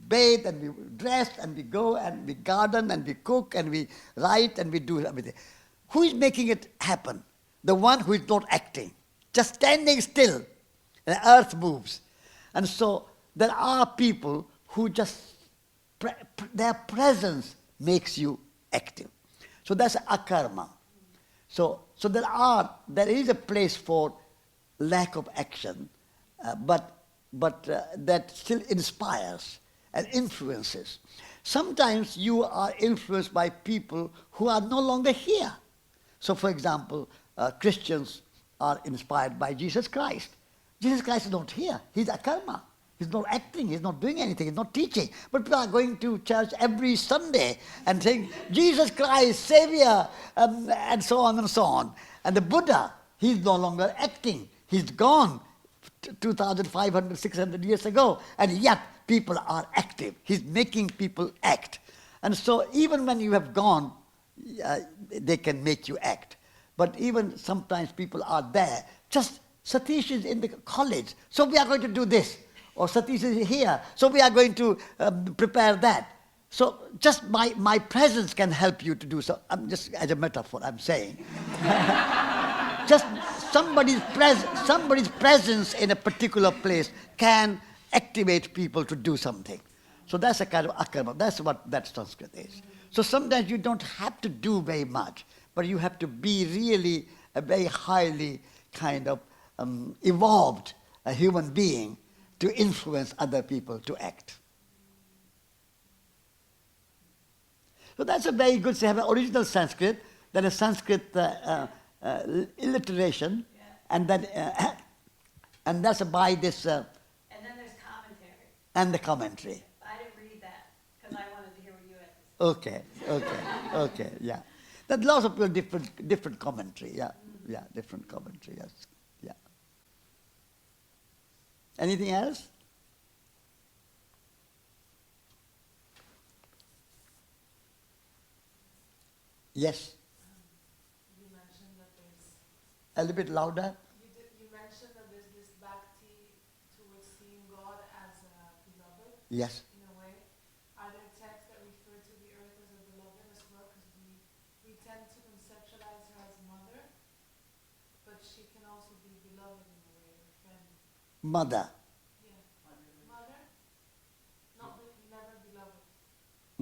bathe and we dress and we go and we garden and we cook and we write and we do everything. Who is making it happen? The one who is not acting, just standing still. The earth moves. And so there are people who just, their presence makes you active. So that's akarma. So there is a place for lack of action, but that still inspires and influences. Sometimes you are influenced by people who are no longer here. So for example, Christians are inspired by Jesus Christ. Jesus Christ is not here. He's akarma. He's not acting. He's not doing anything. He's not teaching. But people are going to church every Sunday and saying, Jesus Christ, Savior, and so on and so on. And the Buddha, he's no longer acting. He's gone 2,500, 600 years ago. And yet people are active. He's making people act. And so even when you have gone, they can make you act. But even sometimes people are there. Just Satish is in the college, so we are going to do this. Or Satish is here, so we are going to prepare that. So just my presence can help you to do so. I'm just, as a metaphor, I'm saying. Just somebody's presence in a particular place can activate people to do something. So that's a kind of akarma. That's what that Sanskrit is. So sometimes you don't have to do very much, but you have to be really a very highly kind of evolved a human being to influence other people to act. So that's a very good, they have an original Sanskrit, then a Sanskrit alliteration, and that's by this... and then there's commentary. And the commentary. I didn't read that, because I wanted to hear what you had to say. Okay, yeah. There's lots of different commentary, yeah, different commentary, yes, yeah. Anything else? Yes. You mentioned that there's... A little bit louder. You mentioned that there's this bhakti towards seeing God as a beloved. Yes. In a way. Are there texts that refer to the earth as a beloved as well? Because we tend to conceptualize her as mother, but she can also be beloved in a way, or friend. Mother. Yeah. Mother? Not never beloved.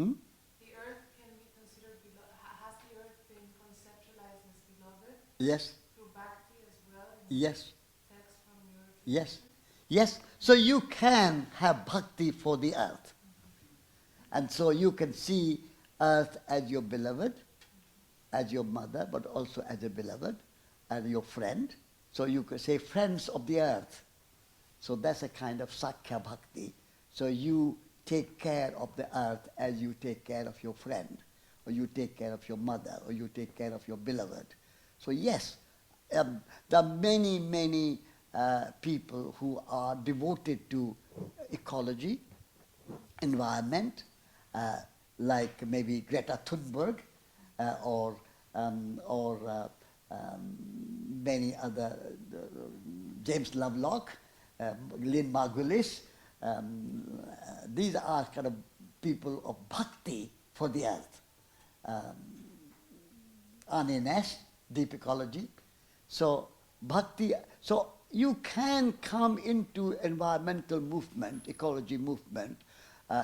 Hmm? The earth can be considered beloved. Has the earth been conceptualized as beloved? Yes. Through bhakti as well? Yes. Text from your Yes. Yes. So you can have bhakti for the earth. And so you can see earth as your beloved, as your mother, but also as a beloved. and your friend. So you could say friends of the earth. So that's a kind of Sakya Bhakti. So you take care of the earth as you take care of your friend, or you take care of your mother, or you take care of your beloved. So yes, there are many, many people who are devoted to ecology, environment, like maybe Greta Thunberg, or many other, James Lovelock, Lynn Margulis. These are kind of people of bhakti for the earth. Anne Nash, deep ecology. So bhakti, so you can come into environmental movement, ecology movement,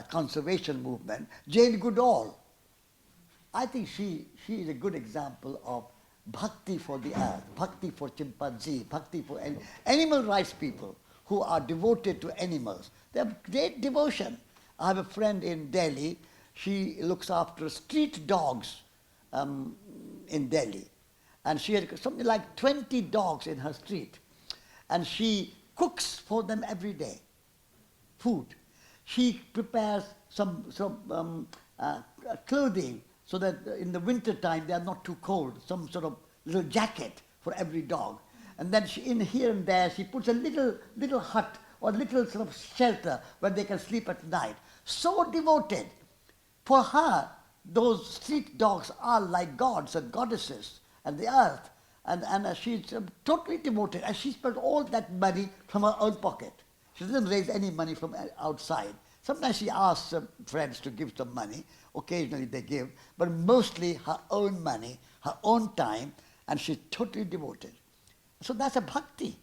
conservation movement. Jane Goodall, I think she is a good example of bhakti for the earth, bhakti for chimpanzee, bhakti for animal rights people who are devoted to animals. They have great devotion. I have a friend in Delhi. She looks after street dogs in Delhi. And she had something like 20 dogs in her street. And she cooks for them every day, food. She prepares some clothing so that in the winter time they are not too cold, some sort of little jacket for every dog. And then she, in here and there, she puts a little hut or little sort of shelter where they can sleep at night. So devoted. For her, those street dogs are like gods and goddesses and the earth. And she's totally devoted. And she spent all that money from her own pocket. She doesn't raise any money from outside. Sometimes she asks friends to give some money. Occasionally they give. But mostly her own money, her own time, and she's totally devoted. So that's a bhakti.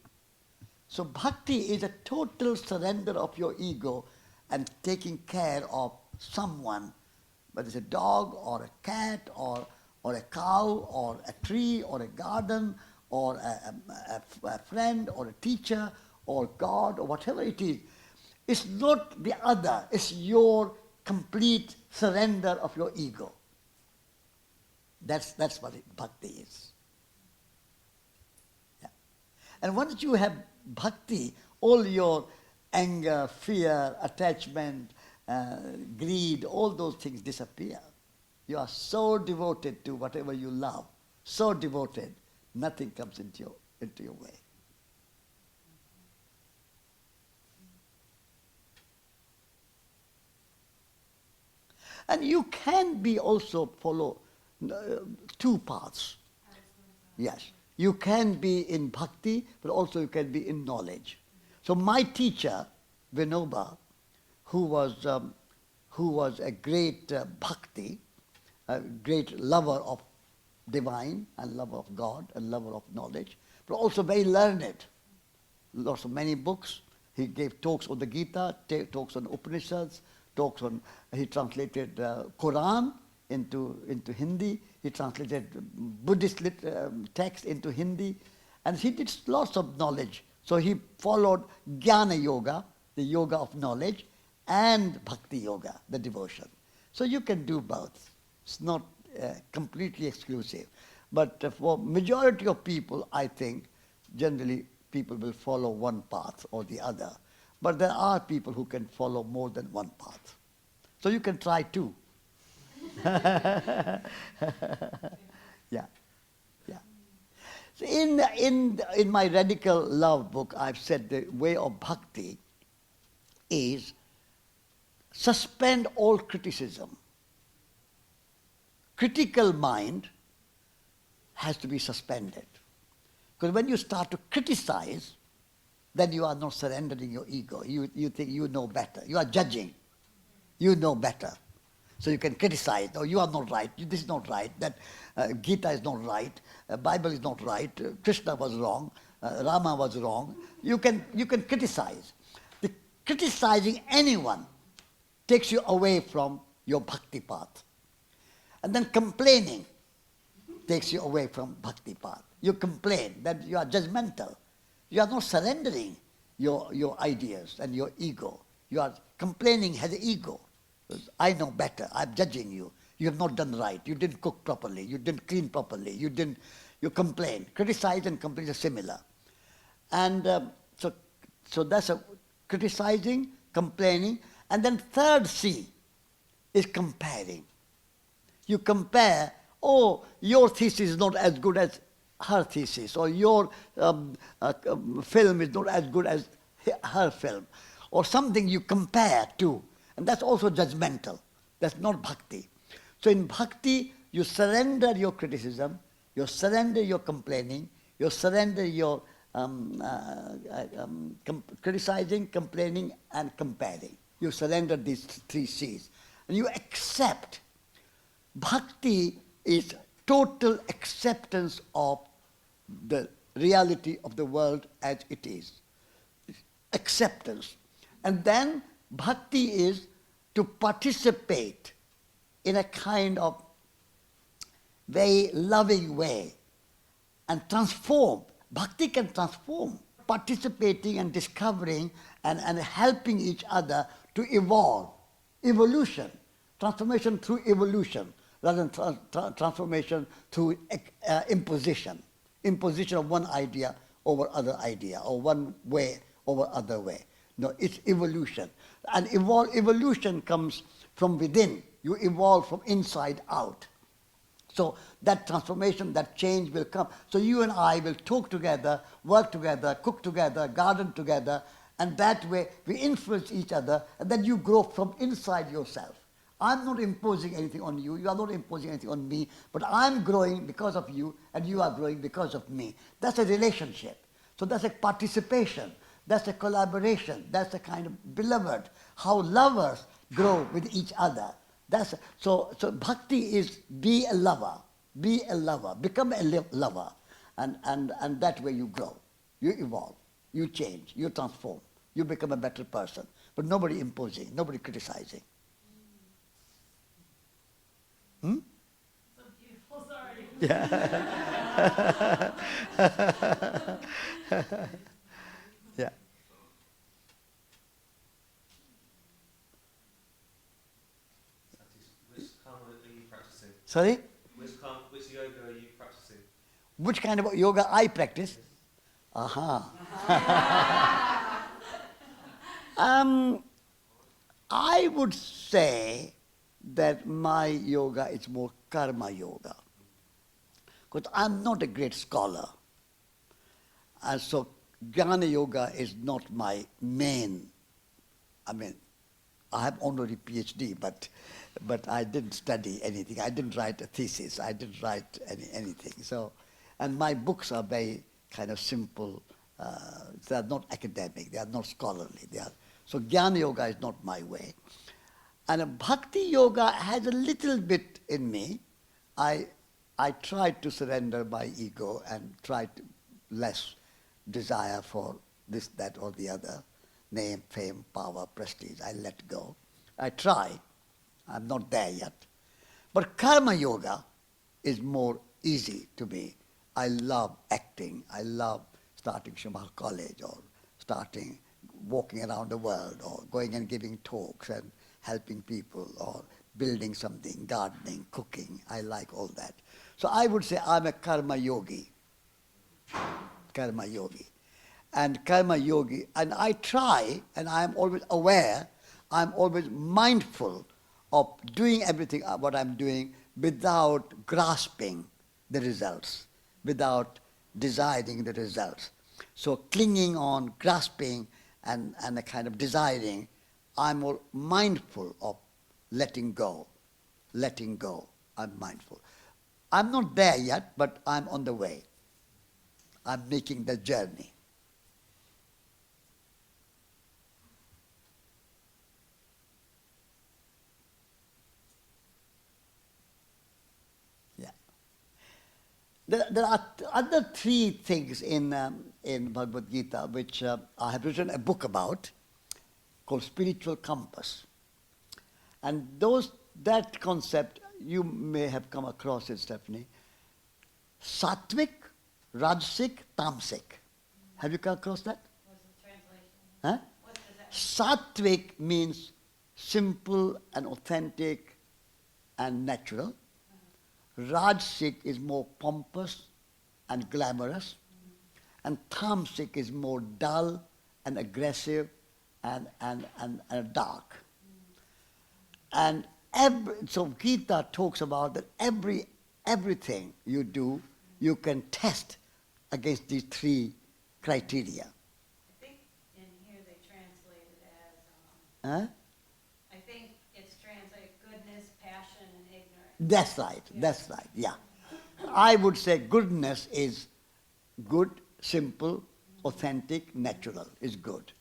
So bhakti is a total surrender of your ego and taking care of someone, whether it's a dog or a cat or a cow or a tree or a garden or a friend or a teacher or God or whatever it is. It's not the other, it's your complete surrender of your ego. That's what bhakti is. Yeah. And once you have bhakti, all your anger, fear, attachment, greed, all those things disappear. You are so devoted to whatever you love, so devoted, nothing comes into your way. And you can be also follow two paths. Yes. You can be in bhakti, but also you can be in knowledge. So my teacher, Vinoba, who was a great bhakti, a great lover of divine and lover of God and lover of knowledge, but also very learned. Lots of many books. He gave talks on the Gita, talks on Upanishads, he translated Quran into Hindi. He translated Buddhist text into Hindi. And he did lots of knowledge. So he followed Jnana Yoga, the yoga of knowledge, and Bhakti Yoga, the devotion. So you can do both. It's not completely exclusive. But for majority of people, I think, generally people will follow one path or the other. But there are people who can follow more than one path. So you can try two. Yeah, yeah. So in my Radical Love book, I've said the way of bhakti is suspend all criticism. Critical mind has to be suspended. Because when you start to criticize, then you are not surrendering your ego. You think you know better. You are judging. You know better. So you can criticize. No, you are not right. This is not right. That Gita is not right. Bible is not right. Krishna was wrong. Rama was wrong. You can criticize. The criticizing anyone takes you away from your bhakti path. And then complaining takes you away from bhakti path. You complain that you are judgmental. You are not surrendering your ideas and your ego. You are complaining as an ego. I know better. I'm judging you. You have not done right. You didn't cook properly. You didn't clean properly. You didn't You complain. Criticize and complain are similar. And so that's a criticizing, complaining. And then third C is comparing. You compare, oh, your thesis is not as good as her thesis, or your film is not as good as her film, or something you compare to. And that's also judgmental. That's not bhakti. So in bhakti, you surrender your criticism, you surrender your complaining, you surrender your criticizing, complaining, and comparing. You surrender these three C's. And you accept. Bhakti is total acceptance of the reality of the world as it is. Acceptance. And then bhakti is to participate in a kind of very loving way and transform. Bhakti can transform. Participating and discovering and helping each other to evolve. Evolution. Transformation through evolution rather than transformation through imposition. Imposition of one idea over other idea, or one way over other way. No, it's evolution. And evolution comes from within. You evolve from inside out. So that transformation, that change will come. So you and I will talk together, work together, cook together, garden together, and that way we influence each other, and then you grow from inside yourself. I'm not imposing anything on you, you are not imposing anything on me, but I'm growing because of you, and you are growing because of me. That's a relationship. So that's a participation, that's a collaboration, that's a kind of beloved, how lovers grow with each other. So bhakti is be a lover, become a lover, and that way you grow, you evolve, you change, you transform, you become a better person. But nobody imposing, nobody criticizing. Hmm? So beautiful, sorry. Yeah. Yeah. Satish, which karma are you practicing? Sorry? Which yoga are you practicing? Which kind of yoga I practice? Aha. I would say that my yoga is more karma yoga. Because I'm not a great scholar. And so jnana yoga is not my main. I mean, I have honorary PhD, but I didn't study anything. I didn't write a thesis. I didn't write anything. So, and my books are very kind of simple. They are not academic. They are not scholarly. So jnana yoga is not my way. And bhakti yoga has a little bit in me. I tried to surrender my ego and try to less desire for this, that, or the other. Name, fame, power, prestige. I let go. I try. I'm not there yet. But karma yoga is more easy to me. I love acting. I love starting Schumacher College, or starting walking around the world, or going and giving talks and helping people, or building something, gardening, cooking. I like all that. So I would say I'm a karma yogi. Karma yogi. And karma yogi, and I try, and I'm always aware, I'm always mindful of doing everything what I'm doing without grasping the results, without desiring the results. So clinging on, grasping, and a kind of desiring, I'm more mindful of letting go. Letting go, I'm mindful. I'm not there yet, but I'm on the way. I'm making the journey. Yeah. There are other three things in Bhagavad Gita which I have written a book about, called Spiritual Compass. And that concept, you may have come across it, Stephanie. Sattvic, Rajasic, Tamasic. Have you come across that? What's the translation? Huh? What does that Sattvic means simple and authentic and natural. Rajasic is more pompous and glamorous, and tamasic is more dull and aggressive and dark. And so Gita talks about that everything you do, you can test against these three criteria. I think in here they translate it as, Huh? I think it's translated goodness, passion, and ignorance. That's right, that's right, yeah. I would say goodness is good, simple, authentic, natural, is good.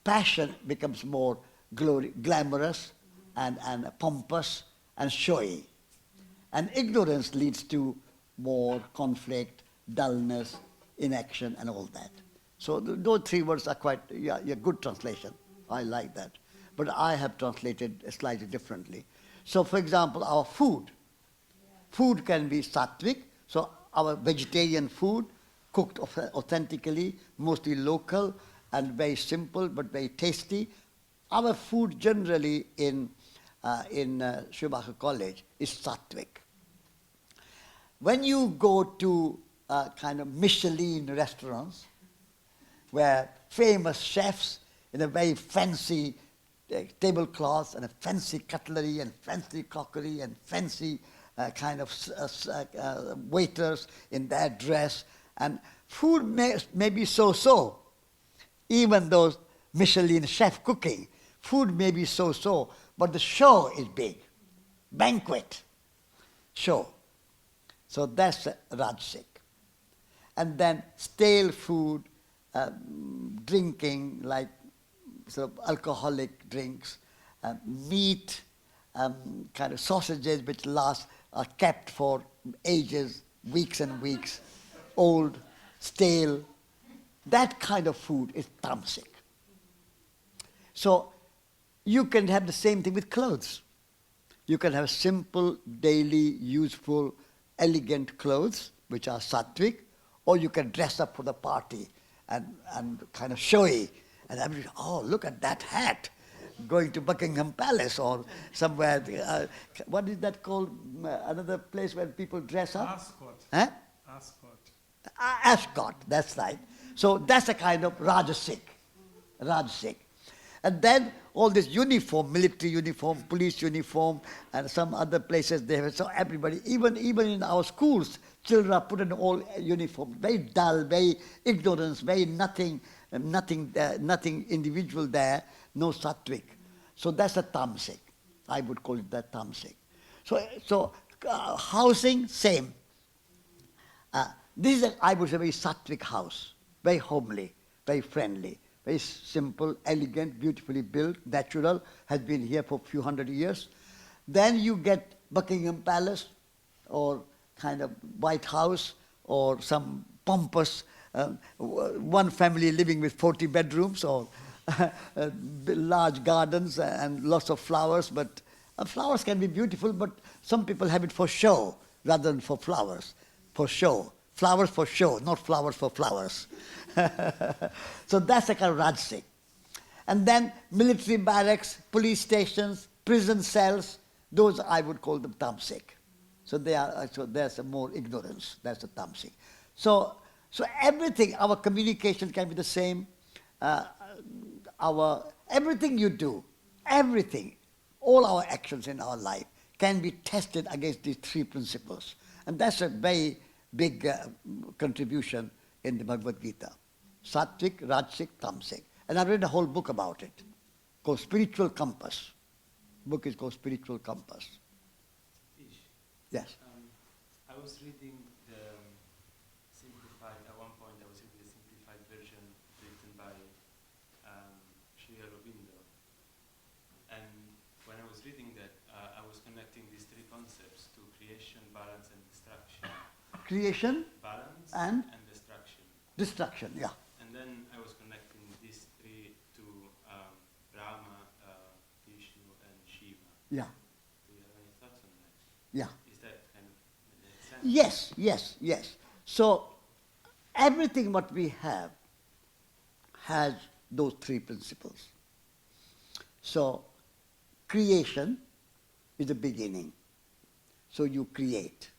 Passion becomes more glamorous and pompous and showy. And ignorance leads to more conflict, dullness, inaction, and all that. So those three words are quite, yeah, good translation. I like that. But I have translated slightly differently. So for example, our food. Food can be sattvic, so our vegetarian food, cooked authentically, mostly local, and very simple but very tasty. Our food generally in Schumacher College is sattvic. When you go to kind of Michelin restaurants, where famous chefs in a very fancy tablecloths and a fancy cutlery and fancy crockery and fancy waiters in their dress, and food may be so-so. Even those Michelin chef cooking, food may be so-so, but the show is big. Banquet, show. So that's rajasic. And then stale food, drinking like sort of alcoholic drinks, meat, kind of sausages which are kept for ages, weeks and weeks, old, stale. That kind of food is tamasic. So you can have the same thing with clothes. You can have simple, daily, useful, elegant clothes, which are sattvic, or you can dress up for the party and kind of showy. And everybody, oh, look at that hat, going to Buckingham Palace or somewhere. What is that called? Another place where people dress up? Ascot. Huh? Ascot. Ascot, that's right. So that's a kind of rajasic. And then all this uniform, military uniform, police uniform, and some other places they have. So everybody, even in our schools, children are put in all uniform, very dull, very ignorance, very nothing individual there, no sattvic. So that's a tamasic. I would call it that tamasic. So housing, same. This is, I would say, a very sattvic house, very homely, very friendly, very simple, elegant, beautifully built, natural, has been here for a few hundred years. Then you get Buckingham Palace or kind of White House or some pompous one family living with 40 bedrooms or large gardens and lots of flowers. But flowers can be beautiful, but some people have it for show rather than for flowers, for show. Flowers for show, not flowers for flowers. So that's a kind of rajasic. And then military barracks, police stations, prison cells, those I would call them tamasic. So there's a more ignorance, that's a tamasic. So everything, our communication can be the same. Everything you do, everything, all our actions in our life can be tested against these three principles. And that's a very big contribution in the Bhagavad Gita. Sattvic, Rajasic, Tamasic. And I read a whole book about it, called Spiritual Compass. Book is called Spiritual Compass. Ish. Yes. I was reading the simplified, at one point I was reading the simplified version written by Sri Aurobindo. And when I was reading that, I was connecting these three concepts to creation, balance, and destruction. Creation Balance and destruction. destruction, yeah. And then I was connecting these three to Brahma, Vishnu, and Shiva. Yeah. Do you have any thoughts on that? Yeah. Is that kind of makes sense? Yes. So everything what we have has those three principles. So creation is the beginning. So you create.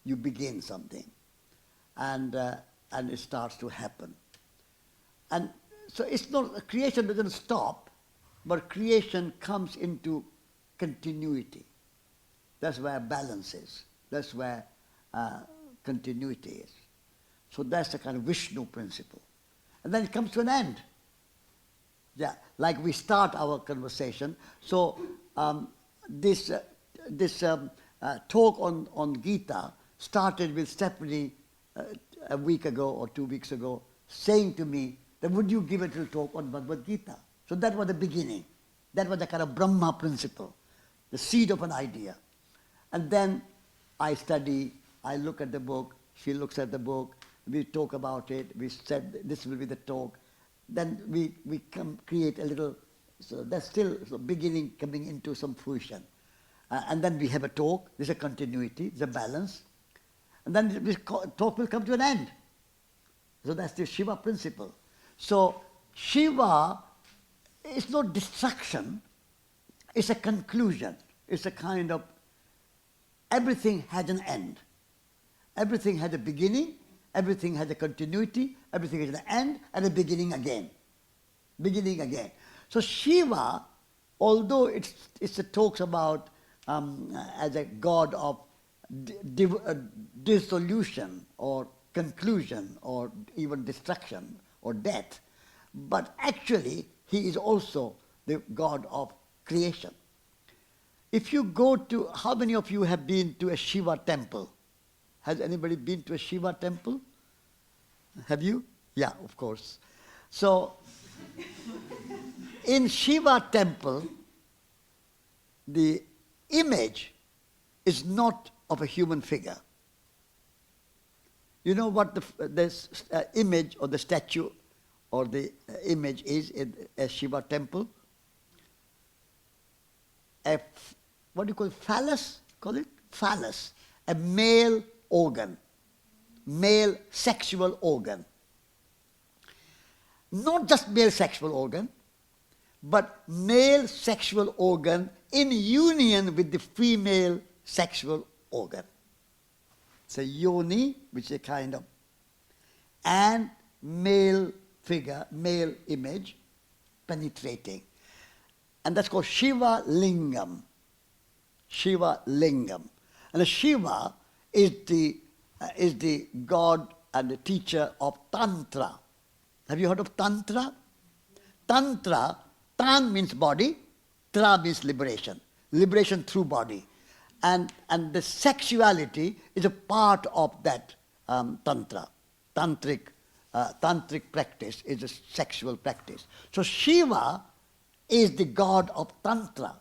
You begin something. and it starts to happen. And so it's not, creation doesn't stop, but creation comes into continuity. That's where balance is. That's where continuity is. So that's the kind of Vishnu principle. And then it comes to an end. Yeah, like we start our conversation. So this talk on Gita started with Stephanie a week ago or 2 weeks ago saying to me that would you give a little talk on Bhagavad Gita? So that was the beginning. That was the kind of Brahma principle, the seed of an idea. And then I study, I look at the book, she looks at the book, we talk about it, we said this will be the talk. Then we create a little, so that's still beginning coming into some fruition. And then we have a talk, there's a continuity, there's a balance. And then this talk will come to an end. So that's the Shiva principle. So Shiva is not destruction, it's a conclusion. It's a kind of, everything has an end. Everything has a beginning, everything has a continuity, everything has an end and a beginning again. Beginning again. So Shiva, although it talks about as a god of dissolution or conclusion or even destruction or death, but actually he is also the god of creation. If you go to, how many of you have been to a Shiva temple? Has anybody been to a Shiva temple? Have you? Yeah, of course. So, in Shiva temple, the image is not of a human figure. You know what the image or the statue or the image is in a Shiva temple? What do you call it? Phallus? Call it? Phallus. A male organ. Male sexual organ. Not just male sexual organ, but male sexual organ in union with the female sexual organ. It's a yoni, which is a kind of, and male figure, male image penetrating. And that's called Shiva Lingam. Shiva Lingam. And Shiva is the god and the teacher of Tantra. Have you heard of Tantra? Tantra, Tan means body, Tra means liberation. Liberation through body. And the sexuality is a part of that Tantra. Tantric practice is a sexual practice. So Shiva is the god of Tantra.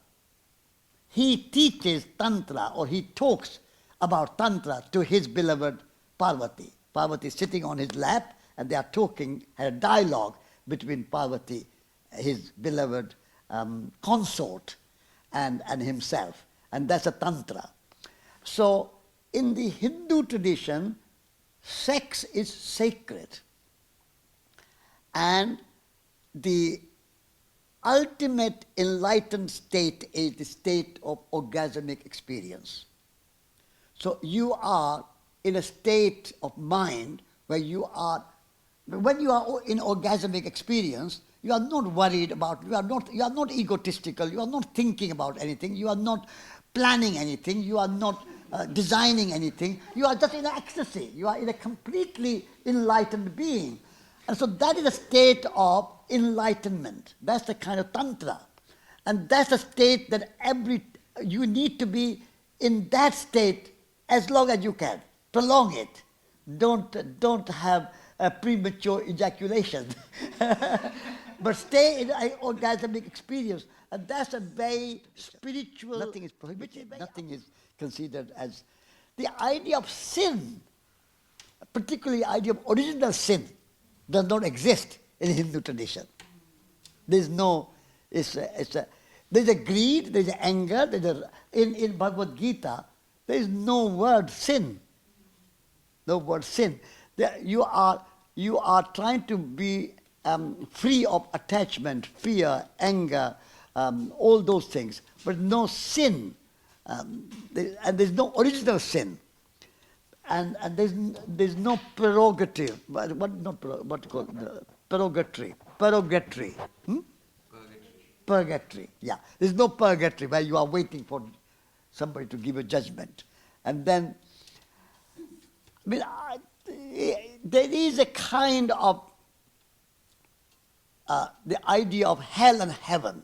He teaches Tantra, or he talks about Tantra to his beloved Parvati. Parvati is sitting on his lap and they are talking, a dialogue between Parvati, his beloved consort, and himself. And that's a Tantra. So in the Hindu tradition, sex is sacred. And the ultimate enlightened state is the state of orgasmic experience. So you are in a state of mind where you are, when you are in orgasmic experience, you are not worried about, you are not egotistical, you are not thinking about anything, you are not planning anything, you are not designing anything, you are just in ecstasy, you are in a completely enlightened being. And so that is a state of enlightenment. That's the kind of Tantra. And that's a state that you need to be in that state as long as you can. Prolong it. Don't have a premature ejaculation. But stay in an orgasmic experience. And that's a very spiritual... Nothing is prohibited. Nothing is considered as... The idea of sin, particularly the idea of original sin, does not exist in Hindu tradition. There's no... there's a greed, there's a anger, in Bhagavad Gita, there is no word sin. No word sin. You are trying to be free of attachment, fear, anger, all those things, but no sin. And there's no original sin. and there's no prerogative. What you call the purgatory. Purgatory. Yeah, there's no purgatory where you are waiting for somebody to give a judgment, and then I mean there is a kind of the idea of hell and heaven.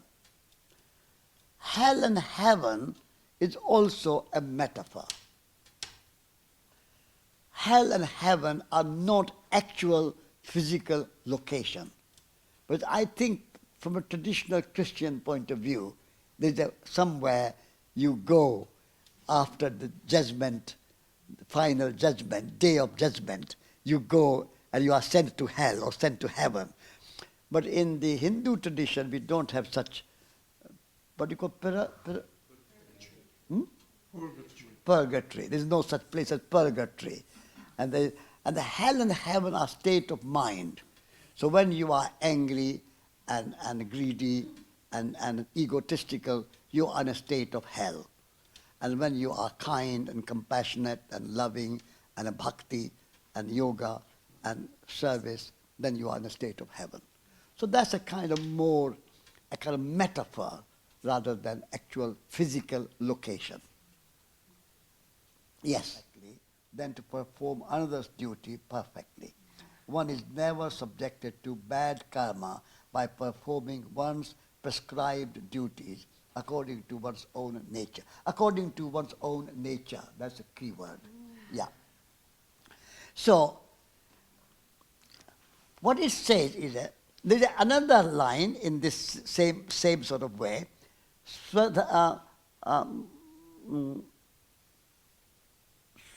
Hell and heaven is also a metaphor. Hell and heaven are not actual physical location. But I think from a traditional Christian point of view, there's somewhere you go after the judgment, the final judgment, day of judgment, you go and you are sent to hell or sent to heaven. But in the Hindu tradition, we don't have such, what do you call purgatory. There's no such place as purgatory. And the hell and heaven are state of mind. So when you are angry and greedy and egotistical, you are in a state of hell. And when you are kind and compassionate and loving and a bhakti and yoga and service, then you are in a state of heaven. So that's a kind of metaphor rather than actual physical location. Yes. Then to perform another's duty perfectly. One is never subjected to bad karma by performing one's prescribed duties according to one's own nature. According to one's own nature, that's a key word. Yeah. So, what it says is that there's another line in this same sort of way. Swadharmo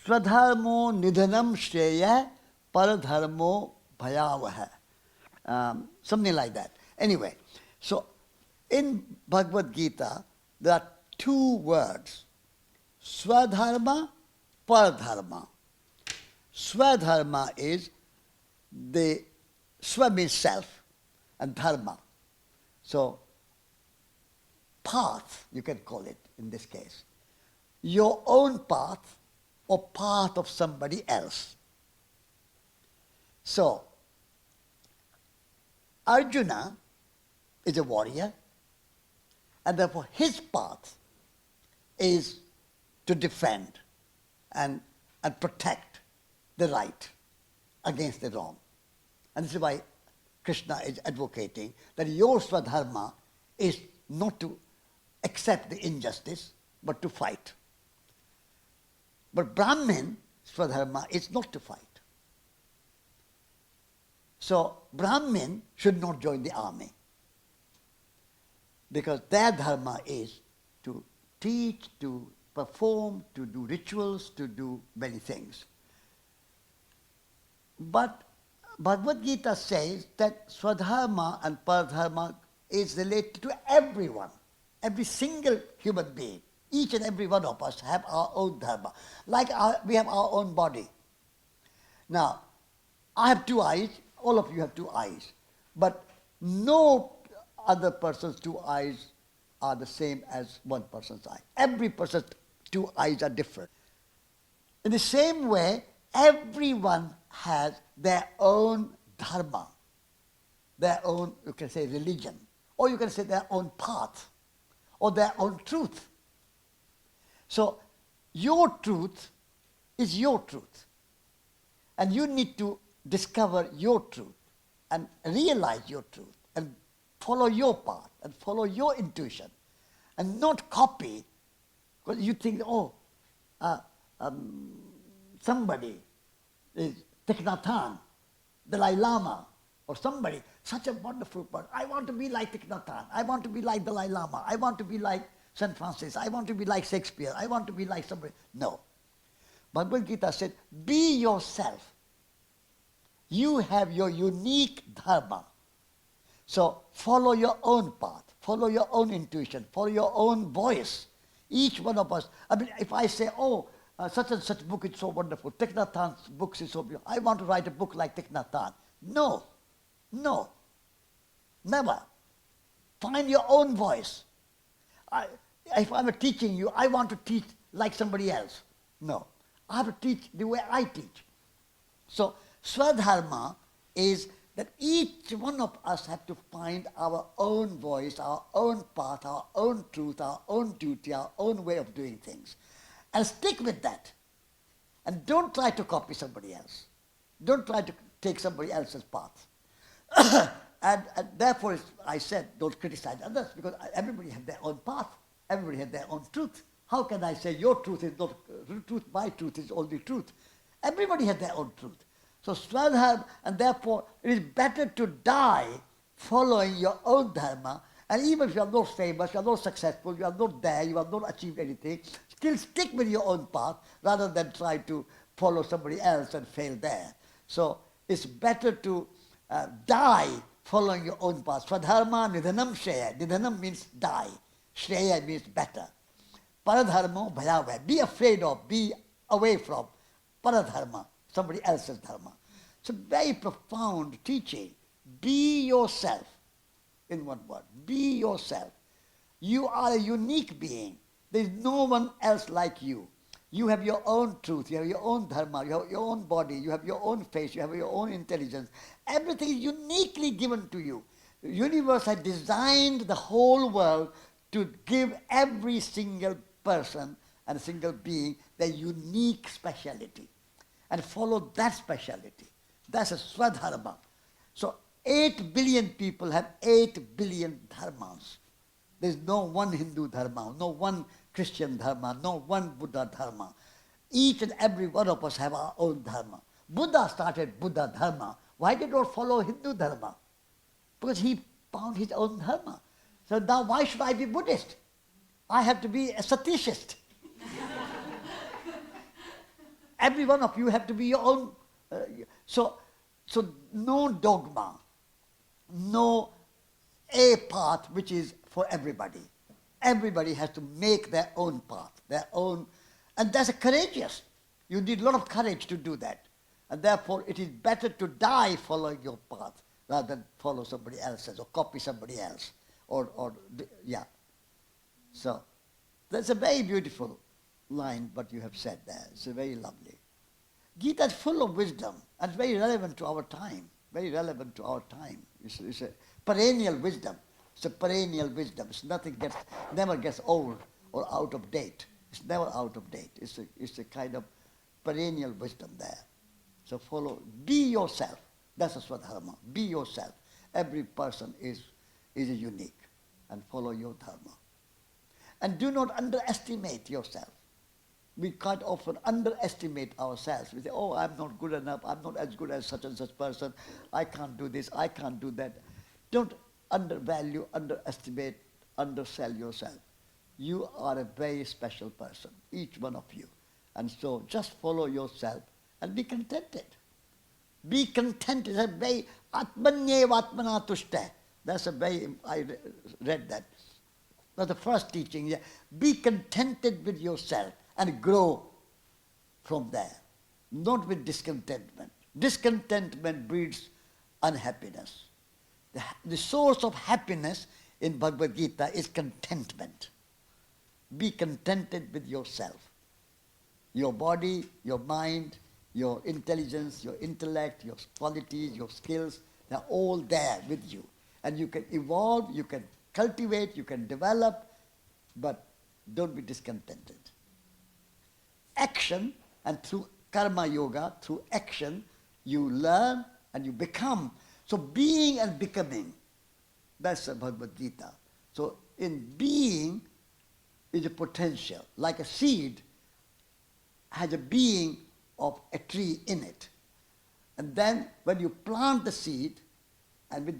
nidhanam shreya paradharmo bhayavaha. Something like that. Anyway, so in Bhagavad Gita, there are two words. Swadharma, paradharma. Swadharma is the swa means self and dharma. So path, you can call it in this case. Your own path or path of somebody else. So, Arjuna is a warrior, and therefore his path is to defend and protect the right against the wrong. And this is why Krishna is advocating that your swadharma is not to accept the injustice, but to fight. But Brahmin swadharma is not to fight. So Brahmin should not join the army, because their dharma is to teach, to perform, to do rituals, to do many things. But Bhagavad Gita says that swadharma and paradharma is related to everyone, every single human being. Each and every one of us have our own dharma. Like we have our own body. Now, I have two eyes, all of you have two eyes. But no other person's two eyes are the same as one person's eye. Every person's two eyes are different. In the same way, everyone has their own dharma, their own, you can say, religion, or you can say their own path, or their own truth. So, your truth is your truth. And you need to discover your truth and realize your truth and follow your path and follow your intuition and not copy, because you think, somebody is Thich Nhat Hanh, Dalai Lama, or somebody, such a wonderful person. I want to be like Thich Nhat Hanh. I want to be like Dalai Lama. I want to be like St. Francis. I want to be like Shakespeare. I want to be like somebody. No. Bhagavad Gita said, be yourself. You have your unique dharma. So follow your own path. Follow your own intuition. Follow your own voice. Each one of us. I mean, if I say, such and such book is so wonderful. Thich Nhat Hanh's books is so beautiful. I want to write a book like Thich Nhat Hanh. No. No. Never. Find your own voice. If I'm teaching you, I want to teach like somebody else. No. I have to teach the way I teach. So Swadharma is that each one of us have to find our own voice, our own path, our own truth, our own duty, our own way of doing things. And stick with that. And don't try to copy somebody else. Don't try to take somebody else's path. and therefore I said, don't criticize others, because everybody has their own path. Everybody has their own truth. How can I say your truth is not truth, my truth is only truth? Everybody has their own truth. So Swadharma, and therefore it is better to die following your own dharma, and even if you are not famous, you are not successful, you are not there, you have not achieved anything, still stick with your own path rather than try to follow somebody else and fail there. So it's better to die following your own path. Swadharma nidhanam shreya. Nidhanam means die. Shreya means better. Paradharma bhayavaya. Be afraid of, be away from paradharma, somebody else's dharma. It's a very profound teaching. Be yourself, in one word. Be yourself. You are a unique being. There is no one else like you. You have your own truth, you have your own dharma, you have your own body, you have your own face, you have your own intelligence. Everything is uniquely given to you. The universe has designed the whole world to give every single person and single being their unique speciality. And follow that speciality. That's a Swadharma. So 8 billion people have 8 billion dharmas. There's no one Hindu dharma, no one Christian dharma, no one Buddha dharma. Each and every one of us have our own dharma. Buddha started Buddha dharma. Why did he not follow Hindu dharma? Because he found his own dharma. So now why should I be Buddhist? I have to be a Satishist. Every one of you have to be your own. So no dogma, no a path which is for everybody. Everybody has to make their own path, their own, and that's courageous. You need a lot of courage to do that. And therefore it is better to die following your path rather than follow somebody else's or copy somebody else. Yeah. So that's a very beautiful line what you have said there. It's very lovely. Gita is full of wisdom and very relevant to our time. Very relevant to our time. It's a perennial wisdom. It's a perennial wisdom. It's never gets old or out of date. It's never out of date. It's a kind of perennial wisdom there. So be yourself. That's a Swadharma. Be yourself. Every person is unique, and follow your dharma. And do not underestimate yourself. We quite often underestimate ourselves. We say, oh, I'm not good enough, I'm not as good as such and such person, I can't do this, I can't do that. Don't undervalue, underestimate, undersell yourself. You are a very special person, each one of you. And so just follow yourself and be contented. Be contented. That's a very atmanyevatmana tushta. That's a very, I read that. That's the first teaching. Yeah. Be contented with yourself and grow from there. Not with discontentment. Discontentment breeds unhappiness. The source of happiness in Bhagavad Gita is contentment. Be contented with yourself. Your body, your mind, your intelligence, your intellect, your qualities, your skills, they're all there with you. And you can evolve, you can cultivate, you can develop, but don't be discontented. Action, and through karma yoga, through action, you learn and you become. So being and becoming, that's the Bhagavad Gita. So in being is a potential, like a seed has a being of a tree in it. And then when you plant the seed, and with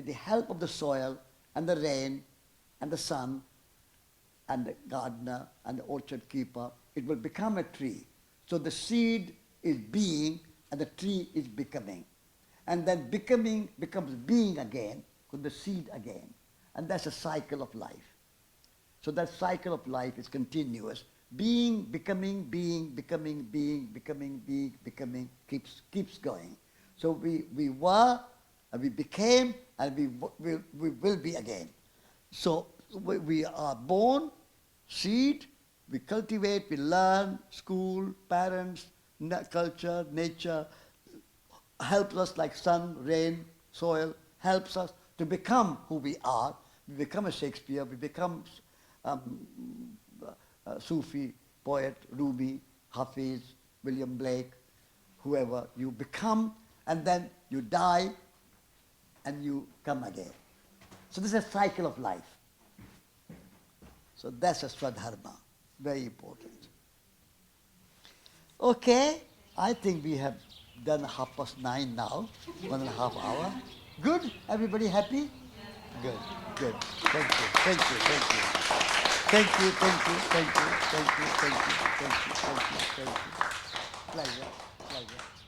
the help of the soil and the rain and the sun and the gardener and the orchard keeper, it will become a tree. So the seed is being and the tree is becoming. And then becoming becomes being again, with the seed again. And that's a cycle of life. So that cycle of life is continuous. Being, becoming, keeps going. So we were, and we became, and we will be again. So we are born, seed, We cultivate, we learn, school, parents, culture, nature, helps us like sun, rain, soil, helps us to become who we are. We become a Shakespeare, we become a Sufi, poet, Rumi, Hafiz, William Blake, whoever. You become, and then you die, and you come again. So this is a cycle of life. So that's a Swadharma, very important. Okay, I think we have done 9:30 now, 1.5 hour. Good? Everybody happy? Good, good. Thank you, thank you, thank you. Thank you, thank you, thank you, thank you, thank you, thank you, thank you, thank you. Pleasure, pleasure.